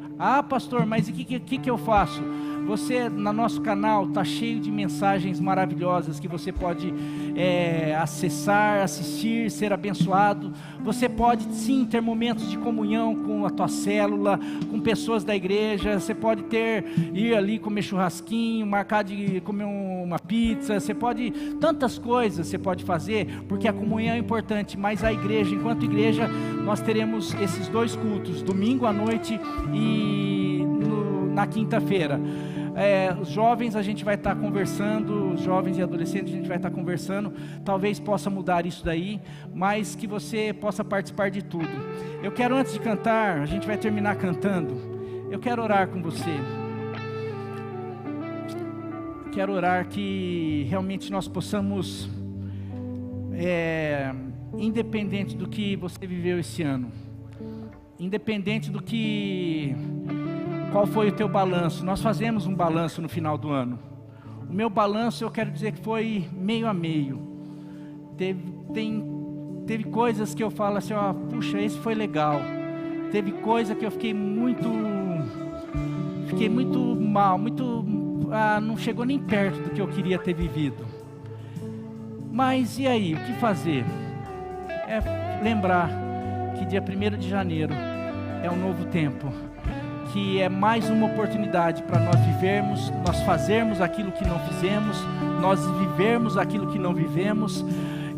Pastor, mas o que eu faço? Você, no nosso canal, está cheio de mensagens maravilhosas que você pode acessar, assistir, ser abençoado. Você pode sim ter momentos de comunhão com a tua célula, com pessoas da igreja. Você pode ir ali comer churrasquinho, marcar de comer uma pizza. Você pode, tantas coisas você pode fazer, porque a comunhão é importante. Mas a igreja, enquanto igreja, nós teremos esses 2 cultos, domingo à noite e na quinta-feira. Os jovens a gente vai estar conversando, os jovens e adolescentes a gente vai estar conversando, talvez possa mudar isso daí, mas que você possa participar de tudo. Eu quero, antes de cantar, a gente vai terminar cantando, eu quero orar com você. Quero orar que realmente nós possamos, independente do que você viveu esse ano, independente do que... Qual foi o teu balanço? Nós fazemos um balanço no final do ano. O meu balanço, eu quero dizer que foi meio a meio. Teve coisas que eu falo assim, puxa, esse foi legal. Teve coisa que eu fiquei muito mal, muito não chegou nem perto do que eu queria ter vivido. Mas e aí, o que fazer? É lembrar que dia 1º de janeiro é um novo tempo, que é mais uma oportunidade para nós vivermos, nós fazermos aquilo que não fizemos, nós vivermos aquilo que não vivemos,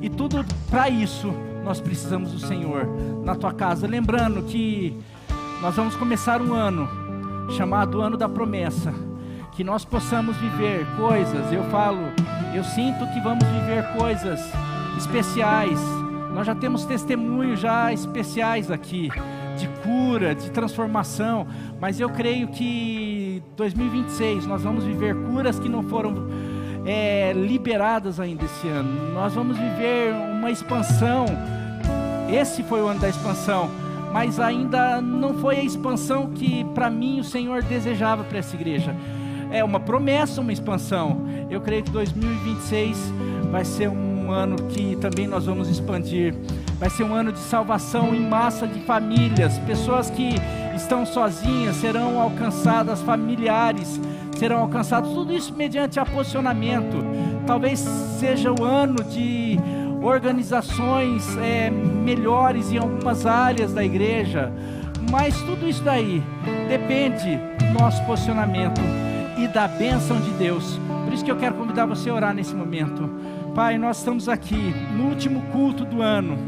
e tudo para isso nós precisamos do Senhor na tua casa. Lembrando que nós vamos começar um ano chamado Ano da Promessa, que nós possamos viver coisas, eu sinto que vamos viver coisas especiais. Nós já temos testemunhos já especiais aqui, de cura, de transformação, mas eu creio que 2026 nós vamos viver curas que não foram liberadas ainda esse ano. Nós vamos viver uma expansão. Esse foi o ano da expansão, mas ainda não foi a expansão que para mim o Senhor desejava para essa igreja. É uma promessa, uma expansão. Eu creio que 2026 vai ser um ano que também nós vamos expandir. Vai ser um ano de salvação em massa de famílias. Pessoas que estão sozinhas serão alcançadas, familiares serão alcançados. Tudo isso mediante posicionamento. Talvez seja o ano de organizações melhores em algumas áreas da igreja. Mas tudo isso daí depende do nosso posicionamento e da bênção de Deus. Por isso que eu quero convidar você a orar nesse momento. Pai, nós estamos aqui no último culto do ano.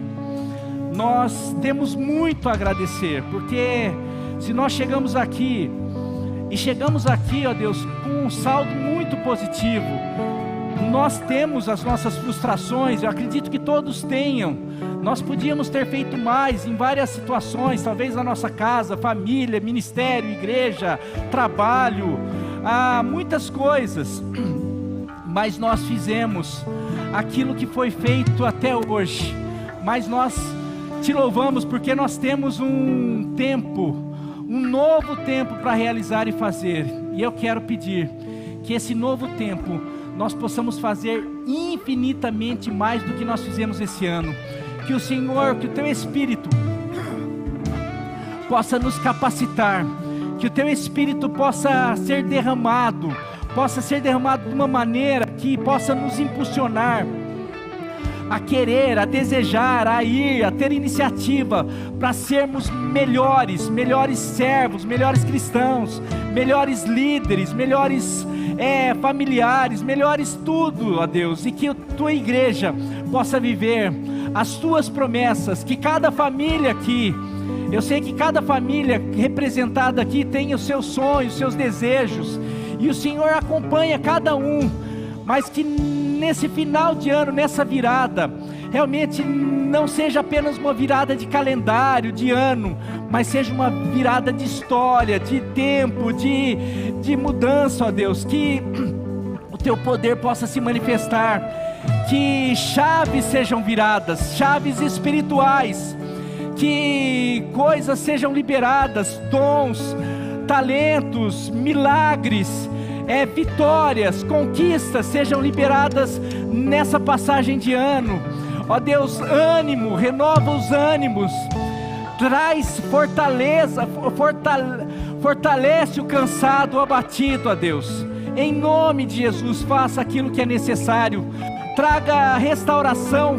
Nós temos muito a agradecer, porque se nós chegamos aqui, ó Deus, com um saldo muito positivo, nós temos as nossas frustrações, eu acredito que todos tenham. Nós podíamos ter feito mais em várias situações, talvez na nossa casa, família, ministério, igreja, trabalho, muitas coisas, mas nós fizemos aquilo que foi feito até hoje. Mas nós te louvamos porque nós temos um novo tempo para realizar e fazer. E eu quero pedir que esse novo tempo nós possamos fazer infinitamente mais do que nós fizemos esse ano. Que o Senhor, que o Teu Espírito possa nos capacitar, que o Teu Espírito possa ser derramado de uma maneira que possa nos impulsionar a querer, a desejar, a ir, a ter iniciativa para sermos melhores servos, melhores cristãos, melhores líderes, melhores familiares, melhores tudo, ó Deus, e que a Tua igreja possa viver as Tuas promessas, que cada família aqui, eu sei que cada família representada aqui tem os seus sonhos, os seus desejos, e o Senhor acompanha cada um, mas que nesse final de ano, nessa virada, realmente não seja apenas uma virada de calendário, de ano, mas seja uma virada de história, de tempo, de mudança, ó Deus, que o Teu poder possa se manifestar, que chaves sejam viradas, chaves espirituais, que coisas sejam liberadas, dons, talentos, milagres, vitórias, conquistas sejam liberadas nessa passagem de ano. Ó Deus, ânimo, renova os ânimos, traz fortaleza, fortalece o cansado, o abatido, ó Deus. Em nome de Jesus, faça aquilo que é necessário, traga restauração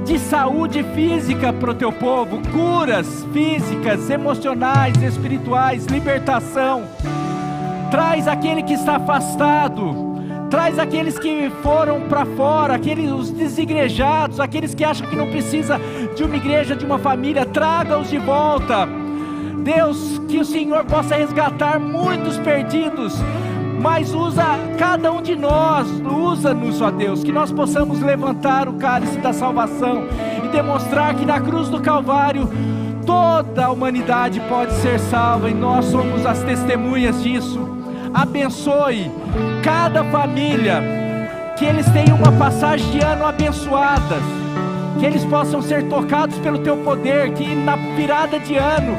de saúde física para o Teu povo, curas físicas, emocionais, espirituais, libertação. Traz aquele que está afastado, traz aqueles que foram para fora, os desigrejados, aqueles que acham que não precisa de uma igreja, de uma família, traga-os de volta. Deus, que o Senhor possa resgatar muitos perdidos, mas usa cada um de nós, usa-nos, ó Deus, que nós possamos levantar o cálice da salvação e demonstrar que na cruz do Calvário toda a humanidade pode ser salva, e nós somos as testemunhas disso. Abençoe cada família, que eles tenham uma passagem de ano abençoada, que eles possam ser tocados pelo Teu poder, que na virada de ano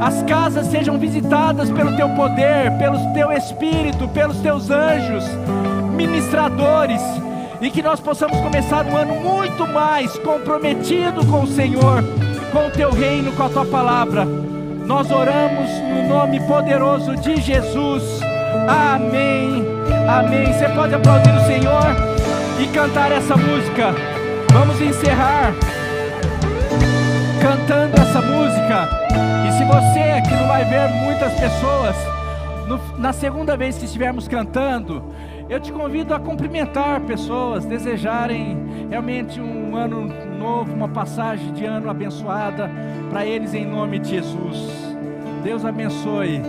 as casas sejam visitadas pelo Teu poder, pelo Teu Espírito, pelos Teus anjos ministradores, e que nós possamos começar um ano muito mais comprometido com o Senhor, com o Teu reino, com a Tua palavra. Nós oramos no nome poderoso de Jesus. Amém, amém. Você pode aplaudir o Senhor e cantar essa música. Vamos encerrar cantando essa música. E se você que não vai ver muitas pessoas, na segunda vez que estivermos cantando, eu te convido a cumprimentar pessoas, desejarem realmente um ano novo, uma passagem de ano abençoada para eles em nome de Jesus. Deus abençoe.